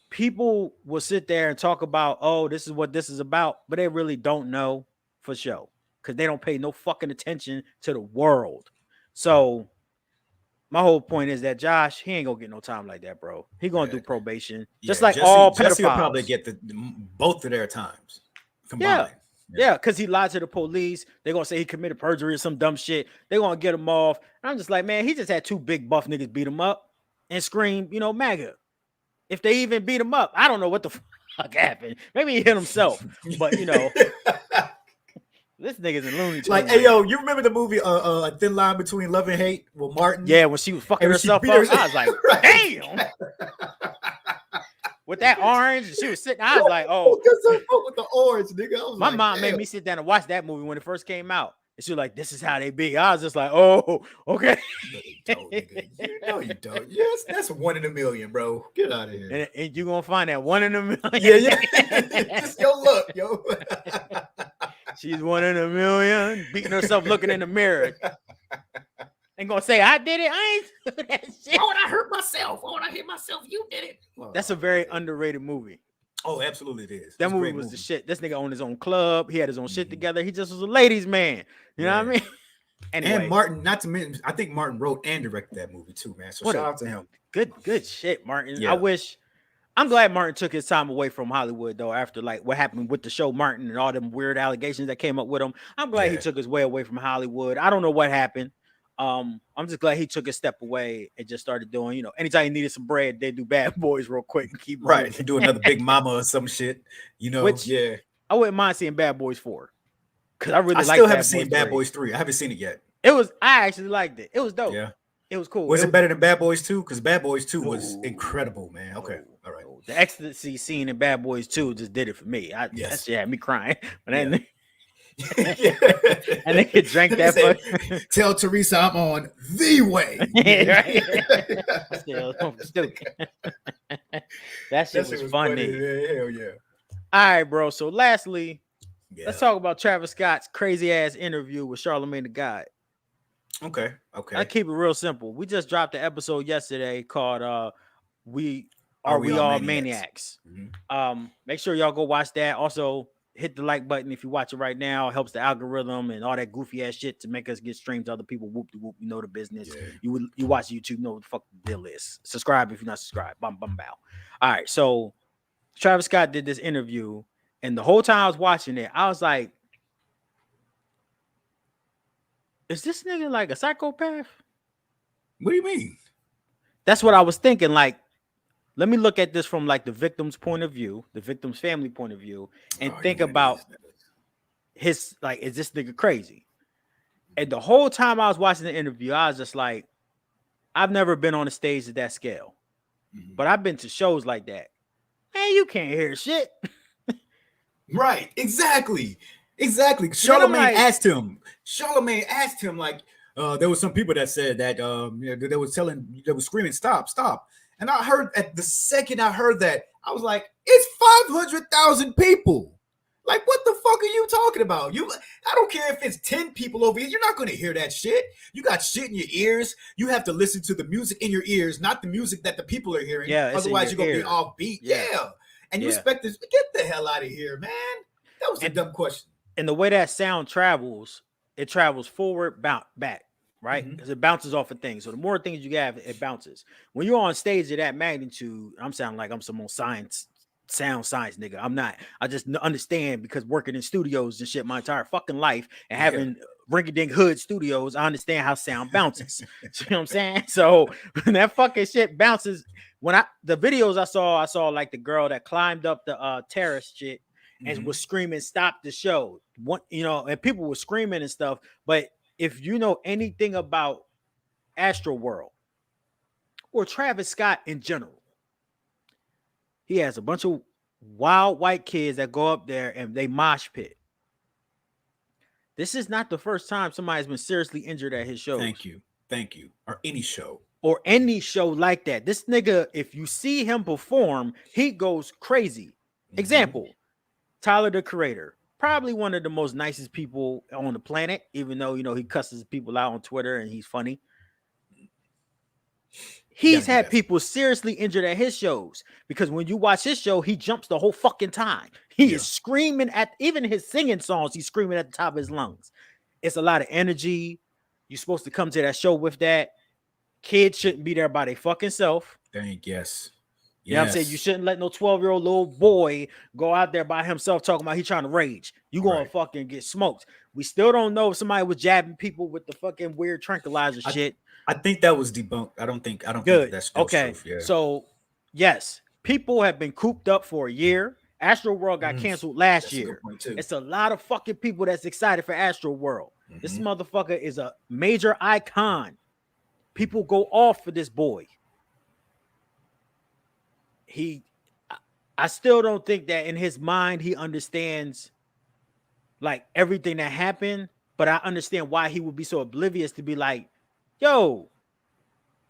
people will sit there and talk about, oh, this is what this is about, but they really don't know for sure because they don't pay no fucking attention to the world. So my whole point is that Josh, he ain't gonna get no time like that, bro. He gonna do probation, just like all pedophiles. Jesse will probably get both of their times combined. Yeah, because he lied to the police. They're gonna say he committed perjury or some dumb shit. They're gonna get him off. And I'm just like, man, he just had 2 big buff niggas beat him up and scream, you know, MAGA. If they even beat him up, I don't know what the fuck happened. Maybe he hit himself, but you know, this nigga's in Looney Tunes. Like, hey, yo, you remember the movie A Thin Line Between Love and Hate with Martin? Yeah, when she was fucking herself up, I was like, damn. With that orange, she was sitting. I was like, oh, with the orange, nigga. My mom made me sit down and watch that movie when it first came out. And she was like, this is how they be. I was just like, oh, okay. No, you don't. Yes, that's 1 in a million, bro. Get out of here. And you're going to find that 1 in a million. Yeah. Just your look, yo. She's 1 in a million, beating herself looking in the mirror. Ain't gonna say I did it. I ain't do that shit. Why would I hurt myself? Why would I hit myself? You did it. That's a very underrated movie. Oh, absolutely it is. That movie was the shit. This nigga owned his own club. He had his own shit together. He just was a ladies' man. You know what I mean? Anyway. And Martin, not to mention, I think Martin wrote and directed that movie too, man. So shout out to him. Good shit, Martin. Yeah. I'm glad Martin took his time away from Hollywood though, after like what happened with the show Martin and all them weird allegations that came up with him. I'm glad he took his way away from Hollywood. I don't know what happened. I'm just glad he took a step away and just started doing, you know, anytime he needed some bread, they do Bad Boys real quick and keep right. Do another Big Mama or some shit, you know. I wouldn't mind seeing Bad Boys 4 because I still haven't seen Bad Boys 3. I haven't seen it yet. I actually liked it. It was dope. Yeah. It was cool. Was it better than Bad Boys 2? Because Bad Boys 2 was incredible, man. Okay, all right. The ecstasy scene in Bad Boys 2 just did it for me. That shit had me crying. But then and they could drink that. Tell Teresa I'm on the way. That shit was funny. Hell yeah. All right, bro. So lastly, let's talk about Travis Scott's crazy ass interview with Charlamagne the God. Okay. I keep it real simple. We just dropped an episode yesterday called We All Maniacs. Mm-hmm. Make sure y'all go watch that. Also, hit the like button if you watch it right now. It helps the algorithm and all that goofy ass shit to make us get streams to other people. Whoop de whoop, you know the business. Yeah. You watch YouTube, know what the fuck the deal is. Subscribe if you're not subscribed. Bum bow. All right, so Travis Scott did this interview, and the whole time I was watching it, I was like, is this nigga like a psychopath? What do you mean? That's what I was thinking. Like, let me look at this from like the victim's point of view, the victim's family point of view, and think about his, like, is this nigga crazy? And the whole time I was watching the interview, I was just like, I've never been on a stage at that scale, but I've been to shows like that. Man, you can't hear shit. Right, exactly. Charlamagne asked him, like, there was some people that said that they were screaming, stop. And I heard, at the second I heard that, I was like, it's 500,000 people. Like, what the fuck are you talking about? I don't care if it's 10 people over here. You're not going to hear that shit. You got shit in your ears. You have to listen to the music in your ears, not the music that the people are hearing. Yeah, otherwise, you're going to be off beat. Yeah. And you expect this, get the hell out of here, man. That was a dumb question. And the way that sound travels, it travels forward, back, right? Because it bounces off of things. So the more things you have, it bounces. When you're on stage at that magnitude, I'm sounding like I'm some old sound science nigga. I'm not. I just understand, because working in studios and shit my entire fucking life and having rinky-dink hood studios, I understand how sound bounces. You know what I'm saying? So when that fucking shit bounces, the videos I saw like the girl that climbed up the terrace shit and was screaming, stop the show. And people were screaming and stuff. But if you know anything about Astroworld or Travis Scott in general, he has a bunch of wild white kids that go up there and they mosh pit. This is not the first time somebody's been seriously injured at his shows. Thank you. Or any show like that. This nigga, if you see him perform, he goes crazy. Example, Tyler, the Creator, probably one of the most nicest people on the planet, even though, he cusses people out on Twitter and he's funny. He's had people seriously injured at his shows, because when you watch his show, he jumps the whole fucking time. He is screaming at, even his singing songs, he's screaming at the top of his lungs. It's a lot of energy. You're supposed to come to that show with that. Kids shouldn't be there by their fucking self. Yes. You know what I'm saying? You shouldn't let no 12-year-old little boy go out there by himself talking about he trying to rage. You gonna fucking get smoked. We still don't know if somebody was jabbing people with the fucking weird tranquilizer shit. I think that was debunked. I don't think that's okay. Truth, yeah. So yes, people have been cooped up for a year. Astroworld got canceled last year. It's a lot of fucking people that's excited for Astroworld. This motherfucker is a major icon. People go off for this boy. I still don't think that in his mind he understands like everything that happened, but I understand why he would be so oblivious to be like, yo,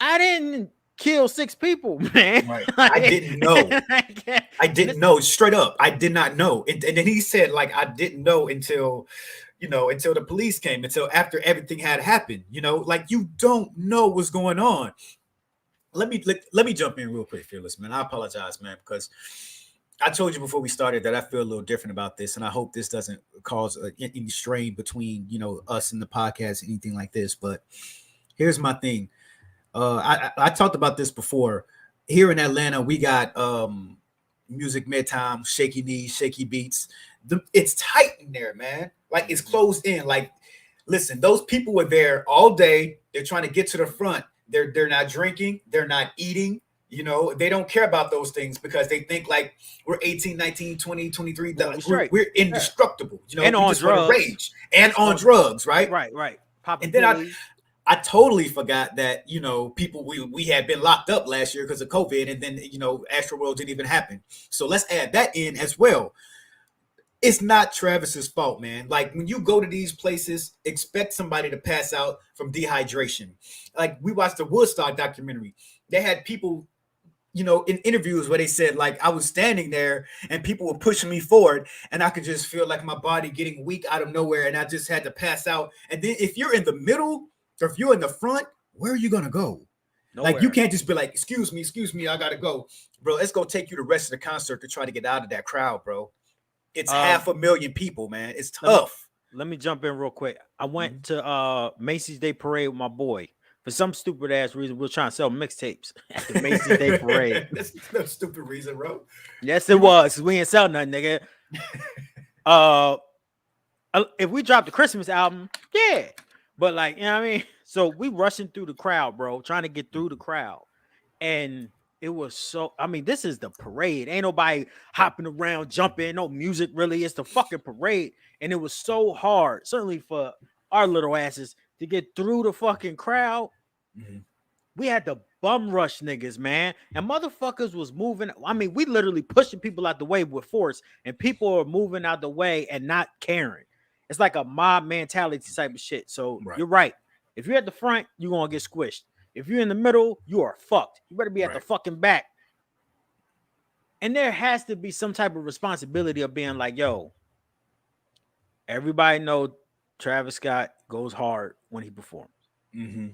I didn't kill 6 people, man. Right. I didn't know. I didn't know, straight up. I did not know. And then he said, like, I didn't know until the police came, until after everything had happened, like, you don't know what's going on. Let me jump in real quick, Fearless, man. I apologize, man, because I told you before we started that I feel a little different about this, and I hope this doesn't cause any strain between, us and the podcast, anything like this. But here's my thing. I talked about this before. Here in Atlanta, we got Music Midtime, Shaky Knees, Shaky Beats. It's tight in there, man. Like, it's closed in. Like, listen, those people were there all day. They're trying to get to the front. They're not drinking. They're not eating. They don't care about those things because they think like we're 18, 19, 20, 23. We're indestructible. And on drugs. Rage. And on drugs, right? Right. And then I totally forgot that, people, we had been locked up last year because of COVID, and then, Astroworld didn't even happen. So let's add that in as well. It's not Travis's fault, man. Like, when you go to these places, expect somebody to pass out from dehydration. Like, we watched the Woodstock documentary. They had people, in interviews where they said, like, I was standing there and people were pushing me forward, and I could just feel like my body getting weak out of nowhere, and I just had to pass out. And then if you're in the middle or if you're in the front, where are you gonna go? Nowhere. Like, you can't just be like, excuse me, I gotta go. Bro, it's gonna take you the rest of the concert to try to get out of that crowd, bro. It's 500,000 people, man. It's tough. Let me jump in real quick. I went to Macy's Day Parade with my boy. For some stupid ass reason, we were trying to sell mixtapes at the Macy's Day Parade. That's no stupid reason, bro. Yes, it was. We ain't sell nothing, nigga. If we dropped the Christmas album, yeah. But like, you know what I mean? So we rushing through the crowd, bro, trying to get through the crowd. And it was so, I mean, this is the parade. Ain't nobody hopping around, jumping, no music really. It's the fucking parade. And it was so hard, certainly for our little asses, to get through the fucking crowd. Mm-hmm. We had to bum rush niggas, man. And motherfuckers was moving. I mean, we literally pushing people out the way with force, and people are moving out the way and not caring. It's like a mob mentality type of shit. So You're right. If you're at the front, you're going to get squished. If you're in the middle, you are fucked. You better be at the fucking back. And there has to be some type of responsibility of being like, yo, everybody know Travis Scott goes hard when he performs. Mm-hmm.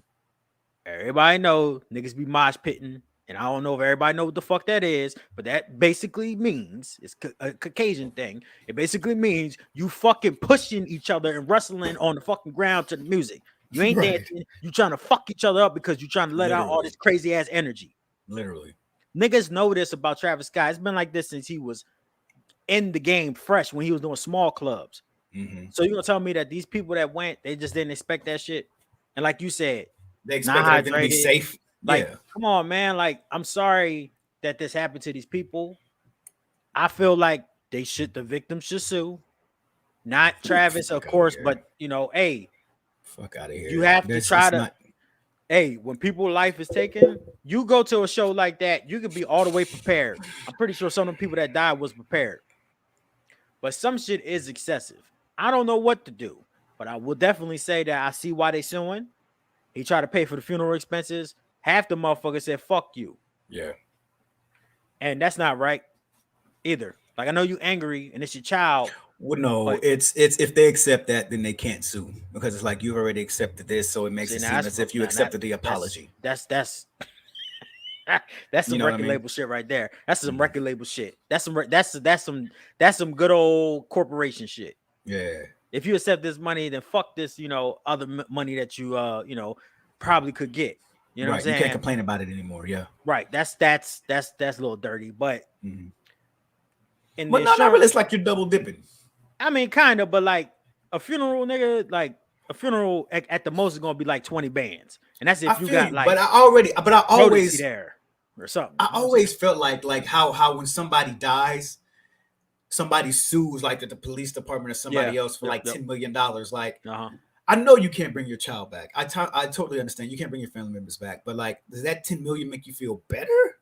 Everybody know niggas be mosh pitting. And I don't know if everybody know what the fuck that is, but that basically means it's a Caucasian thing. It basically means you fucking pushing each other and wrestling on the fucking ground to the music. You ain't dancing. You trying to fuck each other up because you trying to let out all this crazy ass energy. Literally. Niggas know this about Travis Scott. It's been like this since he was in the game fresh when he was doing small clubs. Mm-hmm. So you're going to tell me that these people that went, they just didn't expect that shit? And like you said, they expect everything to be safe. Like, come on, man. Like, I'm sorry that this happened to these people. I feel like the victims should sue. Not Travis, of course, but, hey. Fuck out of here. You have to try to. Hey, when people's life is taken, you go to a show like that, you can be all the way prepared. I'm pretty sure some of the people that died was prepared. But some shit is excessive. I don't know what to do, but I will definitely say that I see why they suing. He tried to pay for the funeral expenses. Half the motherfuckers said, fuck you. Yeah. And that's not right either. Like, I know you angry and it's your child. Well, no, it's if they accept that, then they can't sue because it's like you've already accepted this, so it makes it seem as if you accepted the apology. That's some record label shit right there. That's some record label shit. That's some good old corporation shit. Yeah. If you accept this money, then fuck this, other money that you probably could get. You know what I'm saying? You can't complain about it anymore. Yeah. Right. That's a little dirty, but. Mm-hmm. But not really. It's like you're double dipping. I mean, kind of, but like a funeral, nigga, like a funeral at the most is gonna be like 20 bands, and that's if you got like. But I always there or something. I always felt like how when somebody dies, somebody sues like the police department or somebody else for $10 million. Like, I know you can't bring your child back. I totally understand you can't bring your family members back, but like, does that 10 million make you feel better?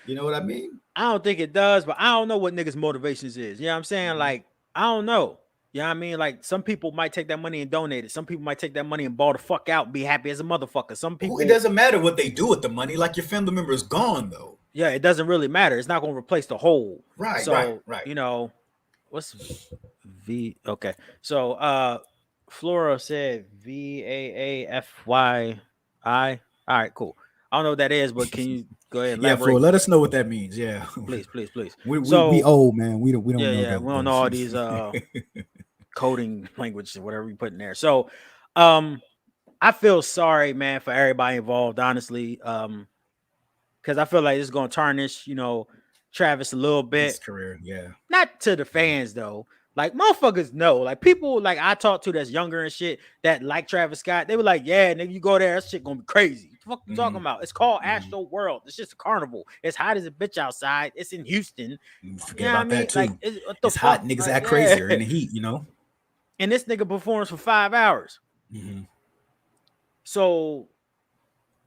You know what I mean? I don't think it does, but I don't know what niggas' motivations is. You know what I'm saying? Mm-hmm. Like, I don't know. You know what I mean? Like, some people might take that money and donate it. Some people might take that money and ball the fuck out and be happy as a motherfucker. Some people... it doesn't matter what they do with the money. Like, your family member is gone, though. Yeah, it doesn't really matter. It's not going to replace the whole. Right, so, right. What's V? Okay. So, Flora said VAAFYI. All right, cool. I don't know what that is, but can you go ahead and elaborate? Yeah, Flora, let us know what that means. Yeah. Please. We old, man. We don't know. Yeah, we don't know all these coding language or whatever you put in there. So, I feel sorry, man, for everybody involved, honestly. Because I feel like it's going to tarnish, Travis a little bit. His career, yeah. Not to the fans, though. Like, motherfuckers know. Like, people like I talk to that's younger and shit that like Travis Scott, they were like, yeah, nigga, you go there, that shit gonna be crazy. What the fuck you talking about? It's called Astroworld. It's just a carnival. It's hot as a bitch outside. It's in Houston. Forget about that, too. Like, it's hot. Niggas act crazier in the heat, And this nigga performs for 5 hours. Mm-hmm. So,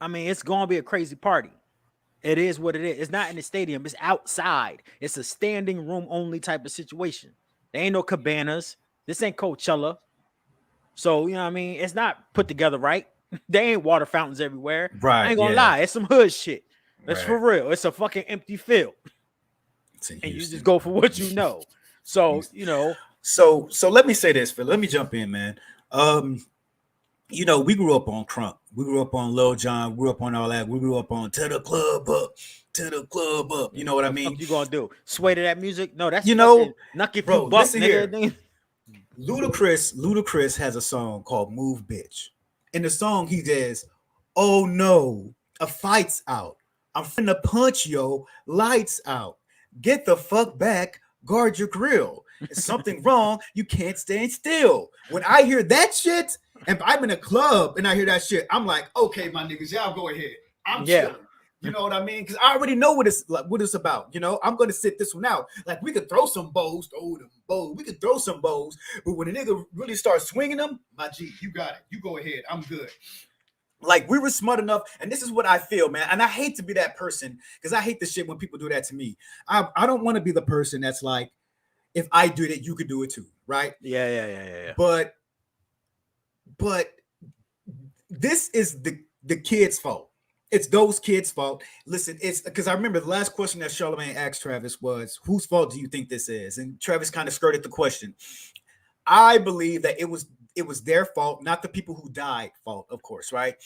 I mean, it's gonna be a crazy party. It is what it is. It's not in the stadium. It's outside. It's a standing room only type of situation. There ain't no cabanas. This ain't Coachella. So, you know what I mean? It's not put together right. There ain't water fountains everywhere. I Right. ain't gonna Yeah. lie. It's some hood shit. That's for Right. real. It's a fucking empty field. It's in And you just Houston. go for what you know. So, you know. So let me say this, Phil. Let me jump in, man. We grew up on Crunk. We grew up on Lil Jon. We grew up on all that. We grew up on to the club up, to the club up. You know what I The mean? fuck you gonna do? Sway to that music? No, that's You fucking know, knock if you bro, buck, listen here. nigga. Ludacris has a song called Move Bitch. In the song, he says, "Oh no, a fight's out. I'm finna punch yo, lights out. Get the fuck back, guard your grill. It's something wrong, you can't stand still." When I hear that shit, if I'm in a club and I hear that shit, I'm like, okay, my niggas, y'all go ahead. I'm Yeah. chilling. You know what I mean? Because I already know what it's about. You know, I'm gonna sit this one out. Like we could throw some bows, We could throw some bows, but when a nigga really starts swinging them, my G, you got it. You go ahead. I'm good. Like we were smart enough, and this is what I feel, man. And I hate to be that person because I hate the shit when people do that to me. I don't want to be the person that's like, if I did it, you could do it too, right? Yeah. But this is the kids' fault. It's those kids' fault. Listen, it's because I remember the last question that Charlamagne asked Travis was, "Whose fault do you think this is?" And Travis kind of skirted the question. I believe that it was their fault, not the people who died fault, of course, right?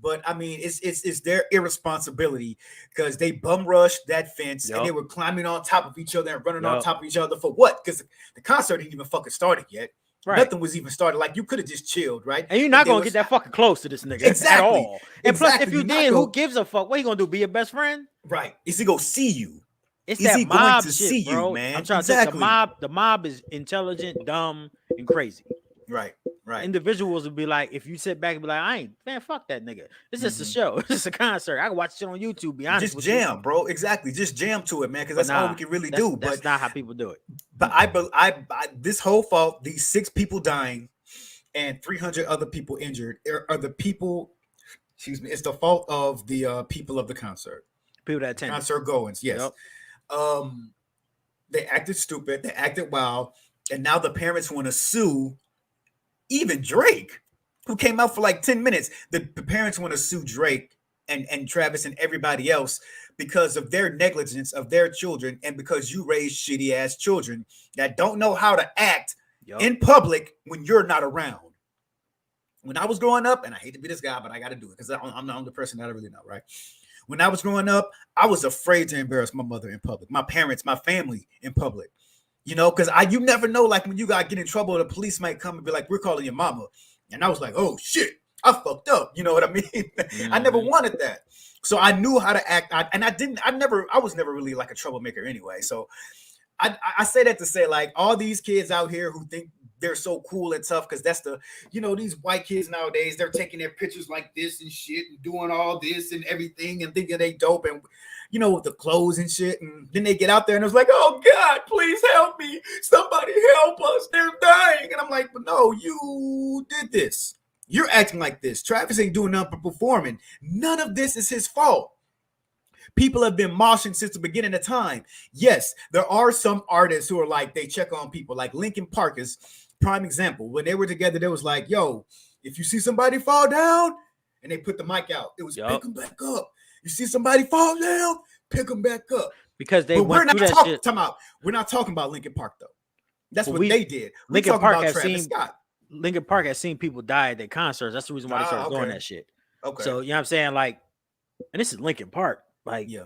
But I mean, it's their irresponsibility because they bum rushed that fence and they Yup. were climbing on top of each other and running on Yup. top of each other for what? Because the concert didn't even fucking started yet. Right. Nothing was even started. Like you could have just chilled, right? And you're But not they gonna was get that fucking close to this nigga at exactly, all. And plus, if exactly. you You're not did, who go gives a fuck? What you gonna do? Be your best friend? right. Is he go see you? It's Is that he going mob to see shit, you, bro. I'm man? trying to tell you, Exactly. the mob is intelligent, dumb, and crazy. Right. Right. Individuals would be like, if you sit back and be like, I ain't, man, fuck that nigga. It's just a Mhm. show. It's just a concert. I can watch shit on YouTube, be honest Just with you. jam, bro. Exactly. Just jam to it, man, because But that's all we nah, can really that's do. that's not how people do it. But I this whole fault, these 6 people dying and 300 other people injured, are the people. Excuse me. It's the fault of the people of the concert. People that The attended. concert goings, yes. Yep. Um, they acted stupid. They acted wild, and now the parents want to sue even Drake, who came out for like 10 minutes. The parents want to sue Drake and Travis and everybody else because of their negligence of their children and because you raised shitty ass children that don't know how to act Yep. in public when you're not around. When I was growing up, and I hate to be this guy, but I got to do it because I'm the only person that I really know, right? When I was growing up, I was afraid to embarrass my mother in public, my parents, my family in public. Because you never know, like when you got get in trouble, the police might come and be like, "We're calling your mama," and I was like, "Oh shit, I fucked up." You know what I mean? I never Mm-hmm. wanted that, so I knew how to act, and I didn't. I was never really like a troublemaker anyway. So I say that to say like all these kids out here who think they're so cool and tough because that's these white kids nowadays, they're taking their pictures like this and shit and doing all this and everything and thinking they dope and with the clothes and shit, and then they get out there and it's like, "Oh God, please help me, somebody help us, they're dying." And I'm like, "But no, you did this, you're acting like this. Travis ain't doing nothing but performing. None of this is his fault. People have been moshing since the beginning of time." Yes, there are some artists who are like, they check on people. Like Linkin Park is prime example. When they were together, they was like, "Yo, if you see somebody fall down," and they put the mic out, it was, Yep. "Pick them back up. You see somebody fall down, pick them back up." Because they But we're went not through that talking shit. about. We're not talking about Linkin Park though. That's But what they did. We're Linkin talking Park about has Travis seen Scott. Linkin Park has seen people die at their concerts. That's the reason why they started doing Okay. that shit. Okay. So you know what I'm saying? Like, and this is Linkin Park. Like, Yeah.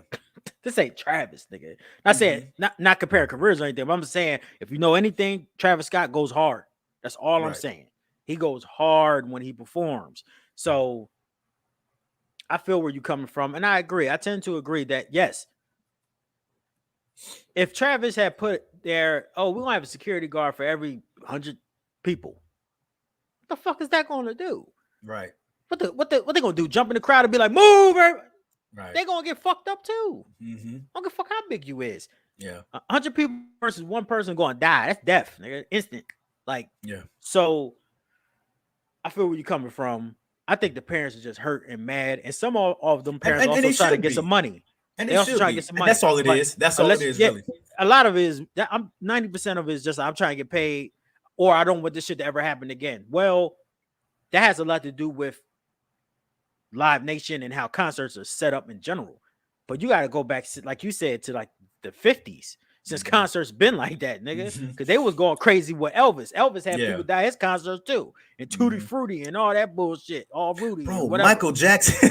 this ain't Travis, nigga. Not saying not comparing careers or anything, but I'm just saying if you know anything, Travis Scott goes hard. That's all I'm Right. saying. He goes hard when he performs. So I feel where you're coming from, and I agree. I tend to agree that yes, if Travis had put there, oh, we're gonna have a security guard for every 100 people. What the fuck is that gonna do? Right. What they gonna do? Jump in the crowd and be like, move! Right. They gonna get fucked up too. Mm-hmm. I don't give a fuck how big you is. Yeah. 100 people versus one person going to die. That's death, nigga. Instant. Like, Yeah. so I feel where you're coming from. I think the parents are just hurt and mad, and some of them parents and also they try to should get some be, money. and They they also should try to get be, some and money. that's all it But is. That's all it unless is, yeah, really. a lot of it is that I'm 90% of it is just I'm trying to get paid, or I don't want this shit to ever happen again. Well, that has a lot to do with Live Nation and how concerts are set up in general. But you got to go back, like you said, to like the 50s since concerts been like that, nigga. Because they was going crazy with Elvis. Elvis had people die his concerts too, and Tutti Frutti and all that bullshit, all Rudy and Bro, whatever. Michael Jackson,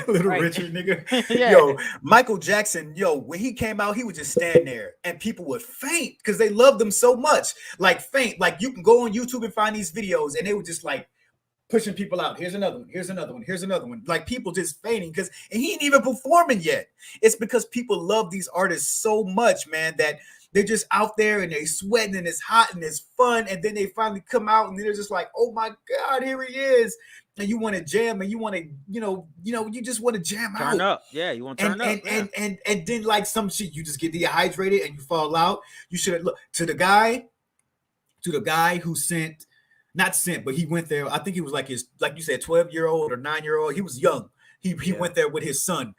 Little Right. Richard, nigga. Yeah. Yo, Michael Jackson, when he came out, he would just stand there and people would faint because they loved him so much. Like faint. Like you can go on YouTube and find these videos and they were just like pushing people out. Here's another one. Here's another one. Here's another one. Like people just fainting because he ain't even performing yet. It's because people love these artists so much, man, that they're just out there and they sweating and it's hot and it's fun. And then they finally come out and they're just like, oh my God, here he is. And you want to jam and you want to, you just want to jam out. Turn up. Yeah, you want to turn up. And then like some shit, you just get dehydrated and you fall out. You should have looked to the guy who not sent, but he went there. I think he was like you said, 12-year-old or 9-year-old. He was young. He went there with his son.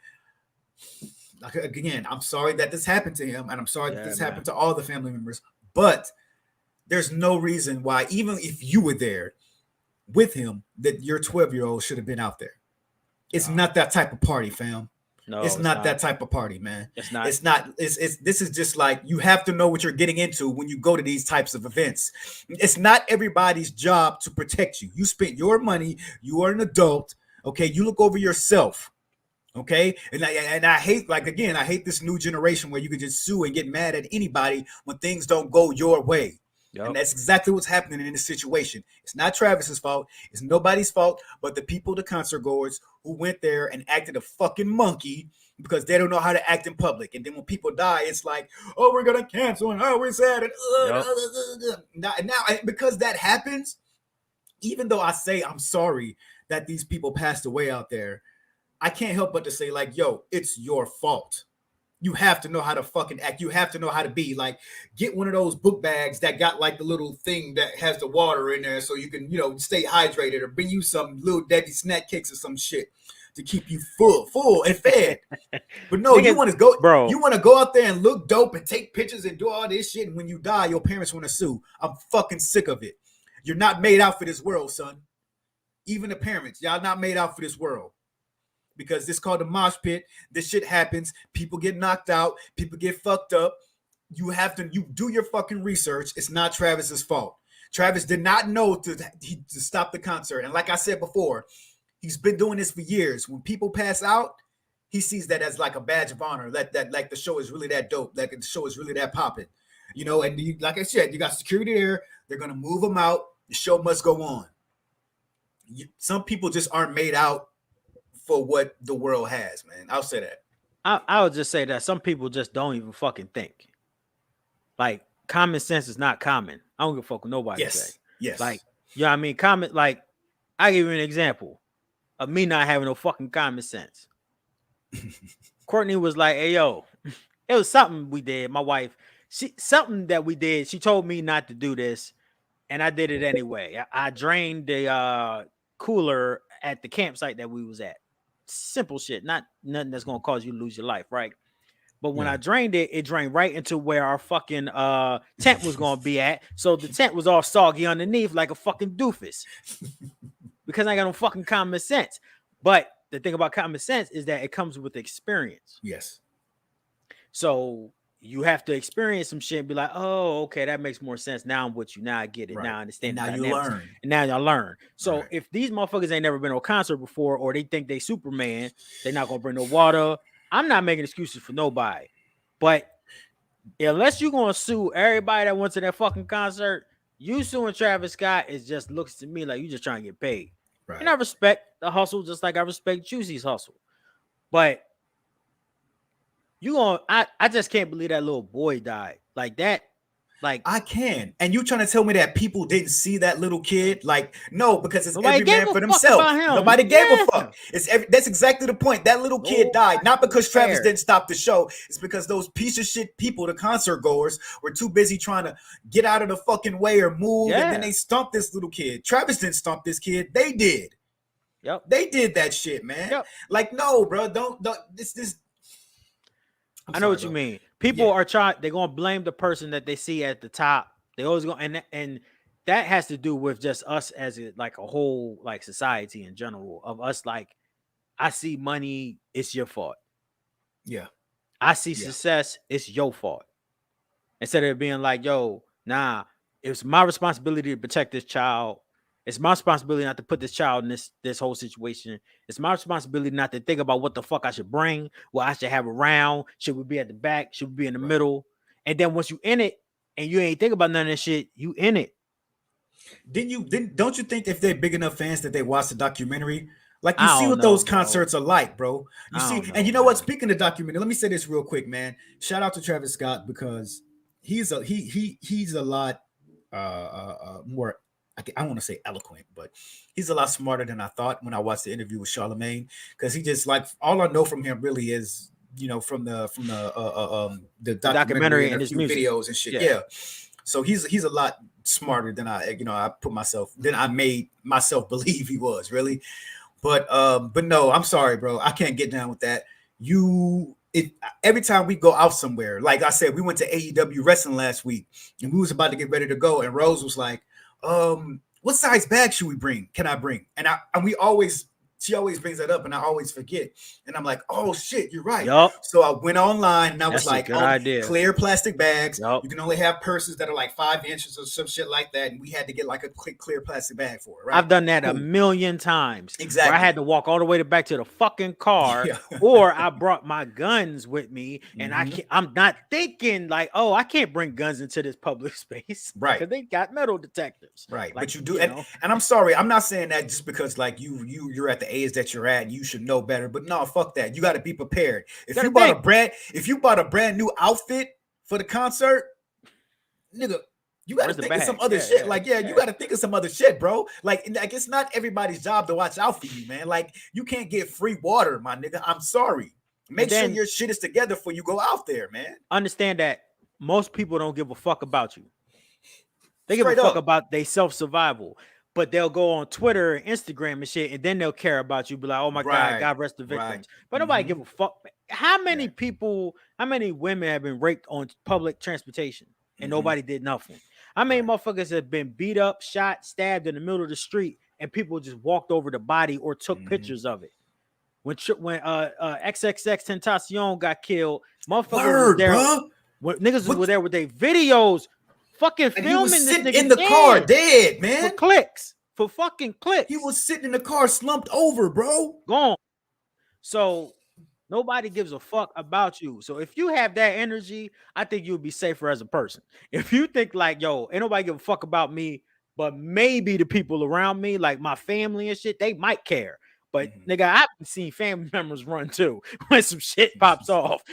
Again, I'm sorry that this happened to him, and I'm sorry that this happened to all the family members. But there's no reason why, even if you were there with him, that your 12-year-old should have been out there. It's not that type of party, fam. No, it's not that type of party, man. It's not. It's not. This is just like you have to know what you're getting into when you go to these types of events. It's not everybody's job to protect you. You spent your money. You are an adult. Okay, you look over yourself. Okay, and I hate, like, again, I hate this new generation where you can just sue and get mad at anybody when things don't go your way. Yep. And that's exactly what's happening in this situation. It's not Travis's fault. It's nobody's fault but the people, the concert goers who went there and acted a fucking monkey because they don't know how to act in public. And then when people die, it's like, oh, we're going to cancel and oh, we're sad. And now, because that happens, even though I say I'm sorry that these people passed away out there, I can't help but to say, like, yo, it's your fault. You have to know how to fucking act. You have to know how to be. Like, get one of those book bags that got like the little thing that has the water in there so you can, stay hydrated, or bring you some little Debbie snack cakes or some shit to keep you full and fed. But no, you want to go, bro. You want to go out there and look dope and take pictures and do all this shit. And when you die, your parents want to sue. I'm fucking sick of it. You're not made out for this world, son. Even the parents, y'all not made out for this world. Because this is called the mosh pit. This shit happens. People get knocked out. People get fucked up. You do your fucking research. It's not Travis's fault. Travis did not know to stop the concert. And like I said before, he's been doing this for years. When people pass out, he sees that as like a badge of honor. That like the show is really that dope. Like the show is really that popping. And like I said, you got security there. They're going to move them out. The show must go on. Some people just aren't made out for what the world has, man. I'll say that. I would just say that some people just don't even fucking think. Like, common sense is not common. I don't give a fuck what nobody say. Yes. Like, you know what I mean? Like, I give you an example of me not having no fucking common sense. Courtney was like, hey, yo, it was something we did. My wife, something that we did. She told me not to do this, and I did it anyway. I drained the cooler at the campsite that we was at. Simple shit, not nothing that's gonna cause you to lose your life, right? But when I drained it, it drained right into where our fucking tent was gonna be at. So the tent was all soggy underneath like a fucking doofus. Because I got no fucking common sense. But the thing about common sense is that it comes with experience. Yes. So you have to experience some shit and be like, oh, okay, that makes more sense. Now I'm with you. Now I get it. Right. Now I understand. And now you learn. And now y'all learn. So if these motherfuckers ain't never been to a concert before, or they think they Superman, they're not gonna bring no water. I'm not making excuses for nobody. But unless you're gonna sue everybody that went to that fucking concert, you suing Travis Scott, it just looks to me like you just trying to get paid. Right. And I respect the hustle just like I respect Juicy's hustle. But I just can't believe that little boy died like that. Like, I can. And you trying to tell me that people didn't see that little kid? Like, no, because it's every man for themselves. Nobody gave a fuck. That's exactly the point. That little kid died not because Travis didn't stop the show. It's because those piece of shit people, the concert goers, were too busy trying to get out of the fucking way or move, and then they stomped this little kid. Travis didn't stomp this kid. They did. Yep. They did that shit, man. Yep. Like, no, bro, don't. This. I know what you mean. People are trying. They're gonna blame the person that they see at the top. They always go, and that has to do with just us as like a whole like society in general of us. Like, I see money, it's your fault. Yeah. I see success, it's your fault. Instead of being like, yo, nah, it's my responsibility to protect this child. It's my responsibility not to put this child in this whole situation. It's my responsibility not to think about what the fuck I should bring, what I should have around. Should we be at the back? Should we be in the middle? And then once you in it and you ain't think about none of that shit, you in it. Don't you think if they're big enough fans that they watch the documentary? Like, you I see don't what know, those bro. concerts are like, bro. You I see, don't know, and you know what? man. Speaking of documentary, let me say this real quick, man. Shout out to Travis Scott because he's a lot more. I want to say eloquent, but he's a lot smarter than I thought when I watched the interview with Charlemagne. Because he just, like, all I know from him really is, you know, from the documentary and and a his few music. videos and shit. Yeah. So he's a lot smarter than I made myself believe he was, really. But no, I'm sorry, bro. I can't get down with that. Every time we go out somewhere, like I said, we went to AEW wrestling last week and we was about to get ready to go. And Rose was like, what size bag should we bring? Can I bring? And she always brings that up and I always forget. And I'm like, oh shit, you're right. Yep. So I went online and I was That's a like, good idea. Clear plastic bags. Yep. You can only have purses that are like 5 inches or some shit like that. And we had to get like a clear plastic bag for it, right? I've done that a million times. Exactly. Where I had to walk all the way back to the fucking car, or I brought my guns with me, and I'm not thinking like, oh, I can't bring guns into this public space, right? Because they got metal detectors, right? Like, but you do, and I'm sorry, I'm not saying that just because like you're at the age that you're at, you should know better. But no, fuck that. You got to be prepared. If you bought a brand new outfit for the concert, nigga, you got to think of some other shit. You got to think of some other shit, bro. Like it's not everybody's job to watch out for you, man. Like, you can't get free water, my nigga. I'm sorry. Make sure your shit is together before you go out there, man. Understand that most people don't give a fuck about you. They give a fuck about their self-survival. But they'll go on Twitter and Instagram and shit, and then they'll care about you. Be like, oh my God rest the victims. But nobody give a fuck. How many women have been raped on public transportation and nobody did nothing? How many motherfuckers have been beat up, shot, stabbed in the middle of the street, and people just walked over the body or took pictures of it? When XXX Tentacion got killed, motherfuckers was there. Bro. When niggas were there with their videos. Fucking filming this nigga in the car dead, man. For clicks. For fucking clicks. He was sitting in the car slumped over, bro. Gone. So nobody gives a fuck about you. So if you have that energy, I think you'll be safer as a person. If you think like, yo, ain't nobody give a fuck about me, but maybe the people around me, like my family and shit, they might care. But nigga, I've seen family members run too when some shit pops off.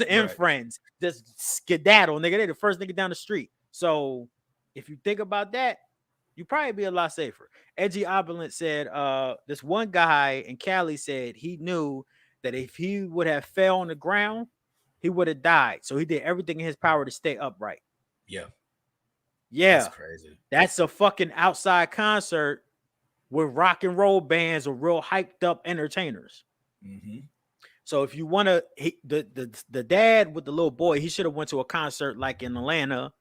And friends just skedaddle, nigga. They the first nigga down the street. So if you think about that, you probably be a lot safer. Edgy Opulent said, this one guy in Cali said he knew that if he would have fell on the ground, he would have died. So he did everything in his power to stay upright. Yeah. That's crazy. That's a fucking outside concert with rock and roll bands or real hyped up entertainers. So if you want to, the dad with the little boy, he should have went to a concert like in Atlanta.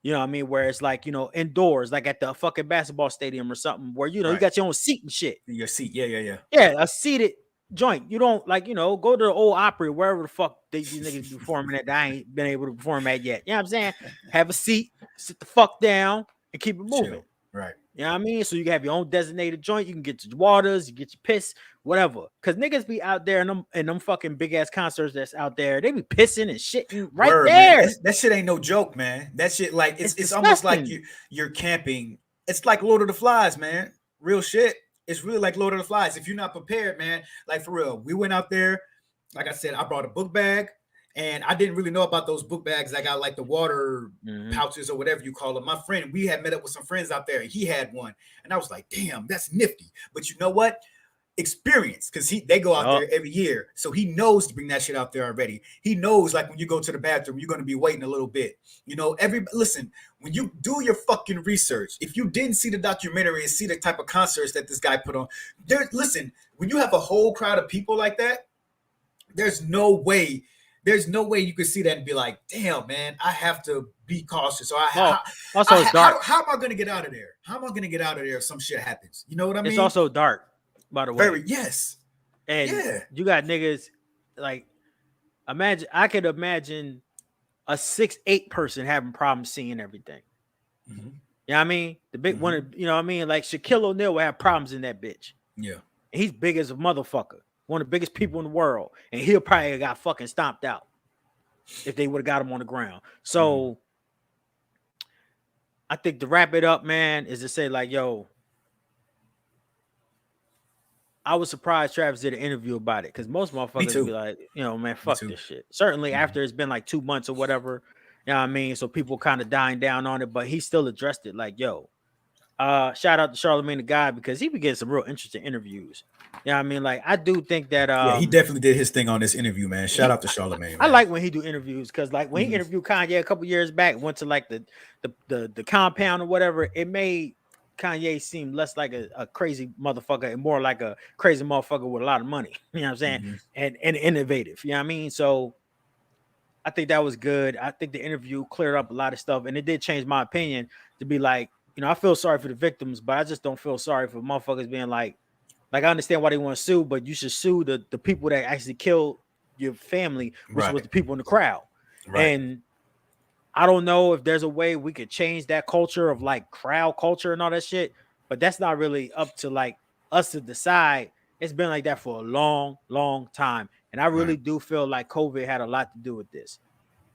You know what I mean? Where it's like, you know, indoors, like at the fucking basketball stadium or something where, you know, you got your own seat and shit. Your seat. Yeah. Yeah, a seated joint. You don't like, you know, go to the old Opry, wherever the fuck these niggas be performing at that I ain't been able to perform at yet. You know what I'm saying? Have a seat, sit the fuck down and keep it moving. Chill. Right. You know what I mean? So you can have your own designated joint. You can get your waters, you get your piss, whatever. Because niggas be out there in them fucking big ass concerts that's out there. They be pissing and shitting right there. That shit ain't no joke, man. That shit, like, it's almost like you're camping. It's like Lord of the Flies, man. Real shit. It's really like Lord of the Flies. If you're not prepared, man, like for real. We went out there. Like I said, I brought a book bag. And I didn't really know about those book bags. I got like the water pouches or whatever you call them. My friend, we had met up with some friends out there and he had one. And I was like, damn, that's nifty. But you know what? experience because they go out there every year, so he knows to bring that shit out there already. He knows, like, when you go to the bathroom, you're going to be waiting a little bit. Listen, when you do your fucking research, if you didn't see the documentary and see the type of concerts that this guy put on, listen, when you have a whole crowd of people like that, there's no way you could see that and be like, damn, man, I have to be cautious. Or it's dark. How am I going to get out of there? How am I going to get out of there if some shit happens? You know what I mean? It's also dark, by the way. Yes. And you got niggas like, I could imagine a 6'8" person having problems seeing everything. Mm-hmm. You know what I mean? The big one, you know what I mean? Like Shaquille O'Neal will have problems in that bitch. Yeah. And he's big as a motherfucker. One of the biggest people in the world. And he'll probably have got fucking stomped out if they would have got him on the ground. So I think to wrap it up, man, is to say, like, yo, I was surprised Travis did an interview about it, because most motherfuckers be like, man, fuck this shit. Certainly after it's been like 2 months or whatever, you know what I mean? So people kind of dying down on it, but he still addressed it like, yo, shout out to Charlamagne the God, because he be getting some real interesting interviews. You know what I mean? Like, I do think that he definitely did his thing on this interview, man. Shout out to Charlamagne, man. I like when he do interviews, because like when he interviewed Kanye a couple years back, went to like the compound or whatever, it made Kanye seem less like a crazy motherfucker and more like a crazy motherfucker with a lot of money. You know what I'm saying? And innovative. You know what I mean? So I think that was good. I think the interview cleared up a lot of stuff, and it did change my opinion to be like, I feel sorry for the victims, but I just don't feel sorry for motherfuckers being like I understand why they want to sue, but you should sue the people that actually killed your family, which was the people in the crowd. Right. And I don't know if there's a way we could change that culture of like crowd culture and all that shit, but that's not really up to like us to decide. It's been like that for a long, long time. And I really do feel like COVID had a lot to do with this.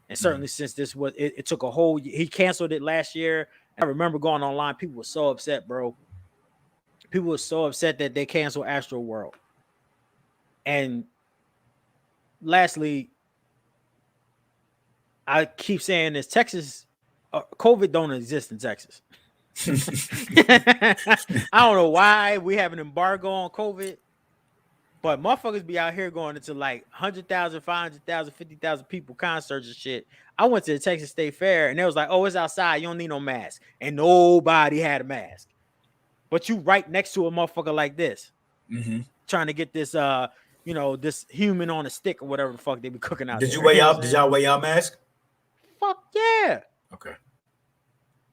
And certainly since this was, it took a whole, he canceled it last year. I remember going online. People were so upset, bro. People were so upset that they canceled Astroworld. And lastly, I keep saying this: Texas, COVID don't exist in Texas. I don't know why we have an embargo on COVID, but motherfuckers be out here going into like 100,000, 500,000, 50,000 people concerts and shit. I went to the Texas State Fair and it was like, oh, it's outside. You don't need no mask. And nobody had a mask. But you right next to a motherfucker like this, trying to get this, this human on a stick or whatever the fuck they be cooking out. Did y'all wear y'all mask? Fuck yeah. Okay.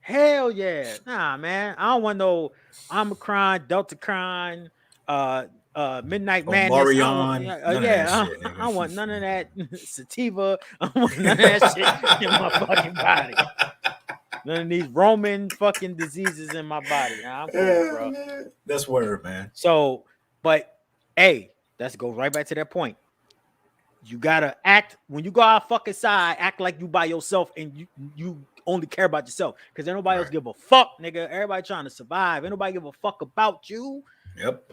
Hell yeah. Nah, man. I don't want no Omicron, Deltacron, Midnight Madness. Marion, I don't want none of that sativa. I don't want none of that shit in my fucking body. None of these Roman fucking diseases in my body. Nah, I'm cool, bro. That's word, man. So, but hey, let's go right back to that point. You gotta act when you go out fucking side, act like you by yourself and you only care about yourself, because ain't nobody else give a fuck, nigga. Everybody trying to survive. Ain't nobody give a fuck about you. Yep.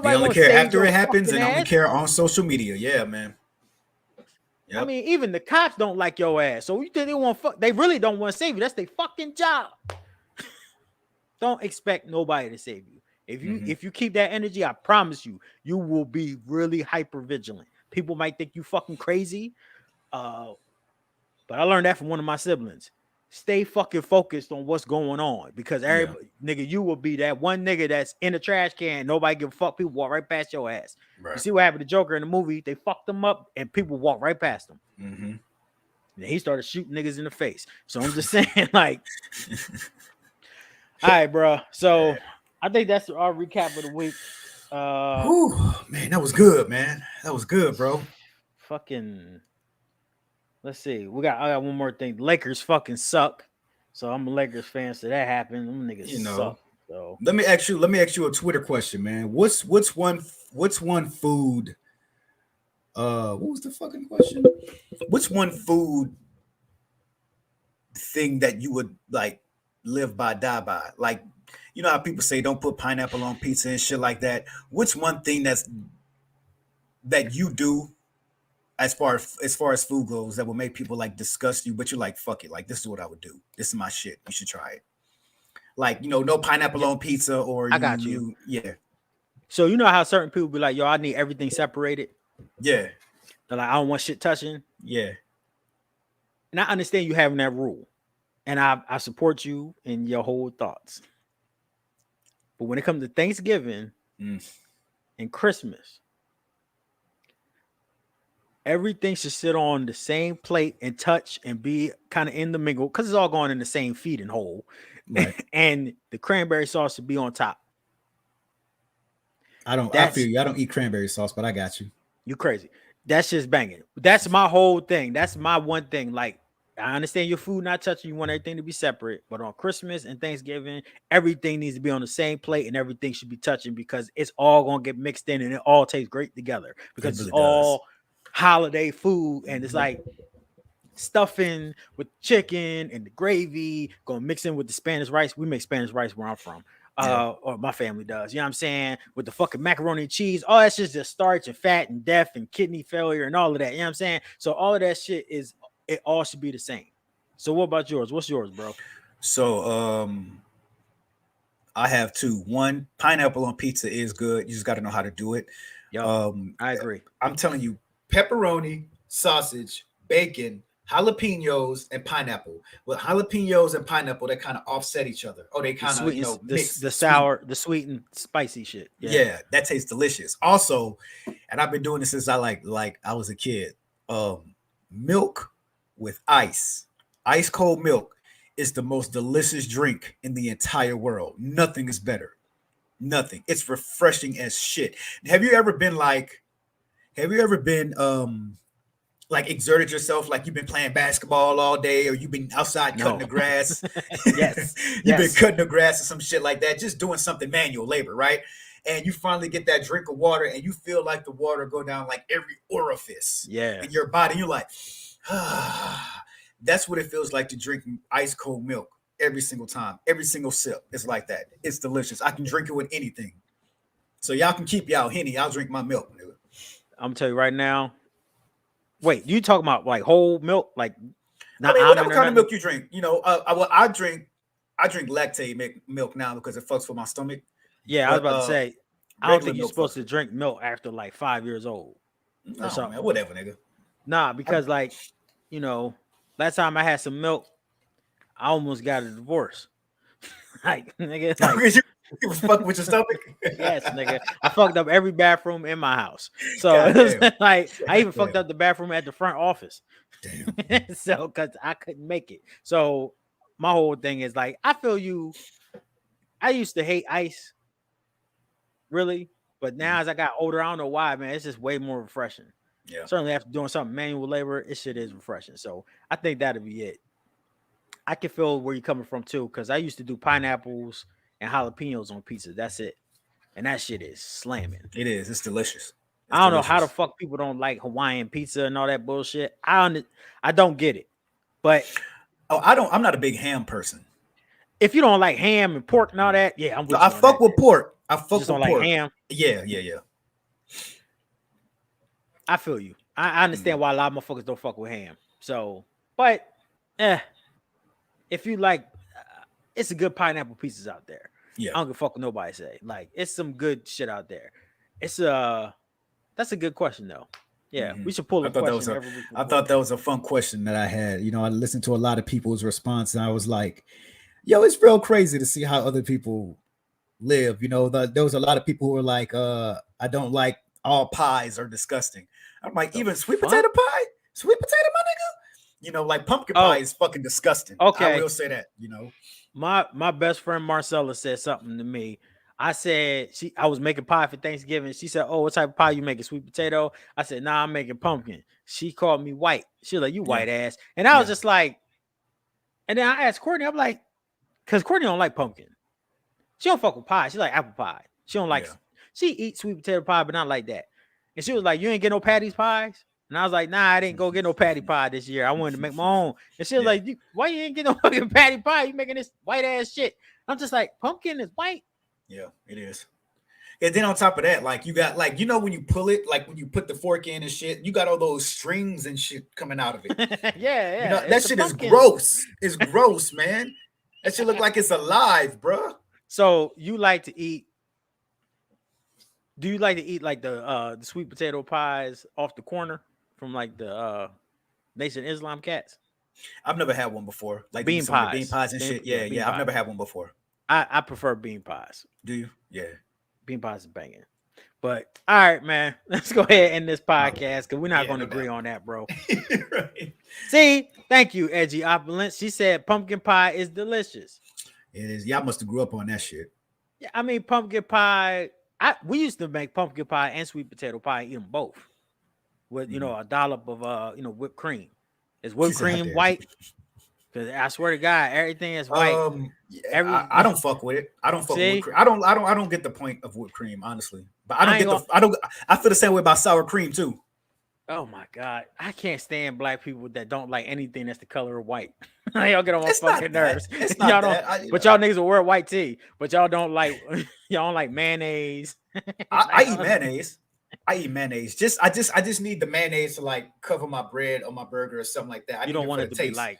They only care after it happens and only care on social media. Yeah, man. Yep. I mean, even the cops don't like your ass. So you think they want fuck? They really don't want to save you. That's their fucking job. Don't expect nobody to save you. If you keep that energy, I promise you, you will be really hyper vigilant. People might think you fucking crazy, but I learned that from one of my siblings. Stay fucking focused on what's going on, because everybody, nigga, you will be that one nigga that's in a trash can. Nobody give a fuck. People walk right past your ass. Right. You see what happened to Joker in the movie? They fucked him up, and people walk right past him. And he started shooting niggas in the face. So I'm just saying, like, all right, bro. So I think that's our recap of the week. Man, that was good, man. That was good, bro. Fucking. Let's see. I got one more thing. The Lakers fucking suck. So I'm a Lakers fan, so that happened. Them niggas suck. So let me ask you a Twitter question, man. What's one food? What was the fucking question? What's one food thing that you would like live by, die by? Like, you know how people say don't put pineapple on pizza and shit like that. What's one thing that you do as far as food goes that will make people like disgust you, but you're like, fuck it, like this is what I would do. This is my shit. You should try it. Like, no pineapple on pizza, or I got you. Yeah. So you know how certain people be like, yo, I need everything separated. Yeah. They're like, I don't want shit touching. Yeah. And I understand you having that rule. And I support you in your whole thoughts. But when it comes to Thanksgiving and Christmas, everything should sit on the same plate and touch and be kind of in the mingle because it's all going in the same feeding hole. Right. And the cranberry sauce should be on top. I feel you. I don't eat cranberry sauce, but I got you. You crazy. That's just banging. That's my whole thing. That's my one thing. Like, I understand your food not touching. You want everything to be separate. But on Christmas and Thanksgiving, everything needs to be on the same plate and everything should be touching because it's all going to get mixed in and it all tastes great together because It it's really all does. holiday food. And it's like stuffing with chicken and the gravy going to mix in with the Spanish rice. We make Spanish rice where I'm from. Or my family does, you know what I'm saying? With the fucking macaroni and cheese, all that's just starch and fat and death and kidney failure and all of that, you know what I'm saying? So all of that shit it all should be the same. So what about yours? What's yours, bro? So I have two. One, pineapple on pizza is good. You just got to know how to do it. Yo, I agree. I'm telling you, pepperoni, sausage, bacon, jalapenos, and pineapple. With jalapenos and pineapple, they kind of offset each other. Oh, they kind of mix the sour, the sweet and spicy shit. Yeah, that tastes delicious. Also, and I've been doing this since I I was a kid. Milk with ice cold milk is the most delicious drink in the entire world. Nothing is better. Nothing. It's refreshing as shit. Have you ever been like exerted yourself, like you've been playing basketball all day, or you've been outside cutting the grass? Yes. You've been cutting the grass or some shit like that, just doing something manual labor, right? And you finally get that drink of water and you feel like the water go down like every orifice in your body. You're like, that's what it feels like to drink ice cold milk every single time, every single sip. It's like that. It's delicious. I can drink it with anything. So y'all can keep y'all Henny. I'll drink my milk, nigga. I'm gonna tell you right now. Wait, you talking about like whole milk, like not whatever kind of milk you drink. You know, I drink lactate milk now because it fucks with my stomach. Yeah, I was about to say, I don't think you're supposed to drink milk after like 5 years old. Or something. Man, whatever, nigga. Nah, because like, you know, last time I had some milk, I almost got a divorce. Like, nigga, like, you was fucking with your stomach? Yes, nigga. I fucked up every bathroom in my house. So like, I even fucked up the bathroom at the front office. Damn. So because I couldn't make it. So my whole thing is like, I feel you. I used to hate ice, really, but now as I got older, I don't know why, man. It's just way more refreshing. Yeah. Certainly after doing something manual labor, it shit is refreshing. So I think that'll be it. I can feel where you're coming from too, because I used to do pineapples and jalapenos on pizza. That's it. And that shit is slamming. It is. It's delicious. I don't know how the fuck people don't like Hawaiian pizza and all that bullshit. I don't get it. But I'm not a big ham person. If you don't like ham and pork and all that, yeah, I'm with you. I fuck with pork. I fuck with pork. Like ham. Yeah. I feel you. I understand why a lot of motherfuckers don't fuck with ham. So, but if you like, it's a good pineapple pizzas out there. Yeah, I don't give a fuck what nobody say. Like, it's some good shit out there. It's that's a good question though. Yeah, we should pull a question. I thought that was a fun question that I had. You know, I listened to a lot of people's response, and I was like, "Yo, it's real crazy to see how other people live." You know, there was a lot of people who were like, "I don't like all pies are disgusting." I'm like, even sweet potato pie, sweet potato, my nigga. You know, like pumpkin pie is fucking disgusting. Okay, I will say that. You know, my best friend Marcella said something to me. I said I was making pie for Thanksgiving. She said, "Oh, what type of pie you making? Sweet potato?" I said, "Nah, I'm making pumpkin." She called me white. She was like, "You white ass," and I was just like, and then I asked Courtney, I'm like, because Courtney don't like pumpkin. She don't fuck with pie. She like apple pie. She don't like. She eats sweet potato pie, but not like that. And she was like, "You ain't get no Patty's pies?" And I was like, "Nah, I didn't go get no patty pie this year. I wanted to make my own." And she was like, "Why you ain't get no fucking patty pie? You making this white ass shit?" I'm just like, pumpkin is white. Yeah, it is. And then on top of that, like you got like, you know, when you pull it, like when you put the fork in and shit, you got all those strings and shit coming out of it. Yeah. You know, that shit is gross. It's gross, man. That shit look like it's alive, bro. So you like to eat Do you like to eat like the sweet potato pies off the corner from like the Nation Islam cats? I've never had one before. Like they be Bean some of the bean pies. pies and shit. Yeah, Yeah, bean yeah. I've pies. never had one before. I prefer bean pies. Do you? Yeah. Bean pies is banging. But all right, man. Let's go ahead and end this My podcast bad. because we're not Yeah, going to no agree doubt. on that, bro. Right. See, thank you, Edgy Opulence. She said pumpkin pie is delicious. It is. Y'all must have grew up on that shit. Yeah, I mean pumpkin pie. We used to make pumpkin pie and sweet potato pie, and eat them both with Mhm. a dollop of whipped cream. Is She whipped said, "How cream dare you?" white? Because I swear to God, everything is white. Yeah, Every I don't fuck with it. I don't fuck with whipped see, cream. I don't get the point of whipped cream, honestly. But I don't I ain't get the. gonna. I don't. I feel the same way about sour cream too. Oh my God, I can't stand black people that don't like anything that's the color of white. Y'all get on my It's not fucking that. nerves. It's Y'all not don't, that. I, you but know, y'all niggas will wear white tee, but y'all don't like y'all don't like mayonnaise. I Like, eat mayonnaise. I eat mayonnaise. I just need the mayonnaise to like cover my bread or my burger or something like that. I you need don't it want for the it to be taste. like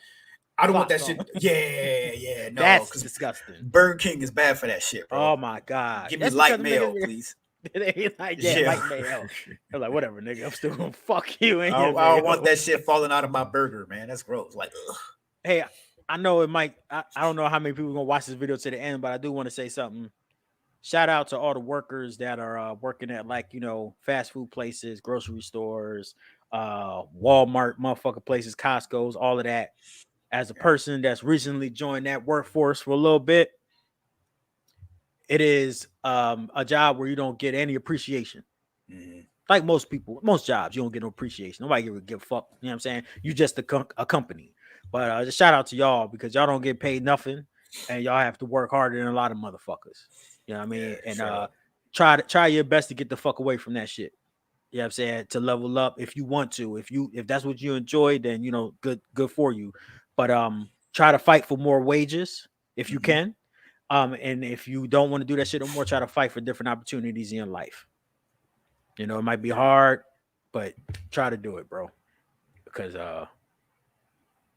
I don't want flopped that on. shit. Yeah, yeah, no, That's because disgusting. Burger King is bad for that shit, bro. Oh my God, Give me that's because light them mayo, niggas please. they like Yeah. light mayo. They're like whatever, nigga. I'm still gonna fuck you in your I don't want mayo. that shit falling out of my burger, man. That's gross. Like, ugh. Hey, I know it might. I don't know how many people are gonna watch this video to the end, but I do want to say something. Shout out to all the workers that are working at fast food places, grocery stores, Walmart, motherfucker places, Costco's, all of that. As a person that's recently joined that workforce for a little bit, it is a job where you don't get any appreciation. Mhm. Like most people, most jobs, you don't get no appreciation. Nobody give a fuck. You know what I'm saying? You just a company. But just shout out to y'all because y'all don't get paid nothing, and y'all have to work harder than a lot of motherfuckers. You know what I Yeah, mean? And straight up. try your best to get the fuck away from that shit. You know what I'm saying? To level up if you want to. If that's what you enjoy, then good for you. But try to fight for more wages if you Mhm. can. And if you don't want to do that shit no more, try to fight for different opportunities in your life. It might be hard, but try to do it, bro. Because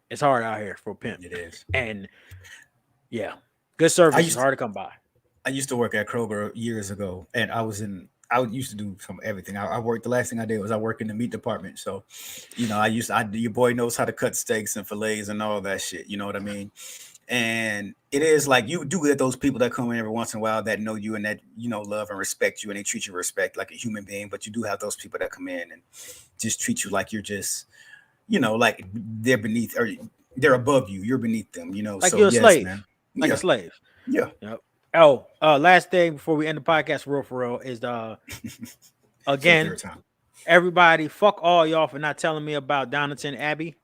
it's hard out here for a pimp. It is. And yeah, good I service is used to, hard to come by. I used to work at Kroger years ago, and I used to do some everything. I worked. The last thing I did was I worked in the meat department. So, your boy knows how to cut steaks and fillets and all that shit. You know what I mean? And it is like you do get those people that come in every once in a while that know you and that love and respect you and they treat you with respect like a human being. But you do have those people that come in and just treat you like you're just like they're beneath or they're above you. You're beneath them. Like So you're a yes, man. slave. Like a Yeah, slave. yeah. Yep. Oh, last thing before we end the podcast for real is For the again, third time, everybody, fuck all y'all for not telling me about Downton Abbey.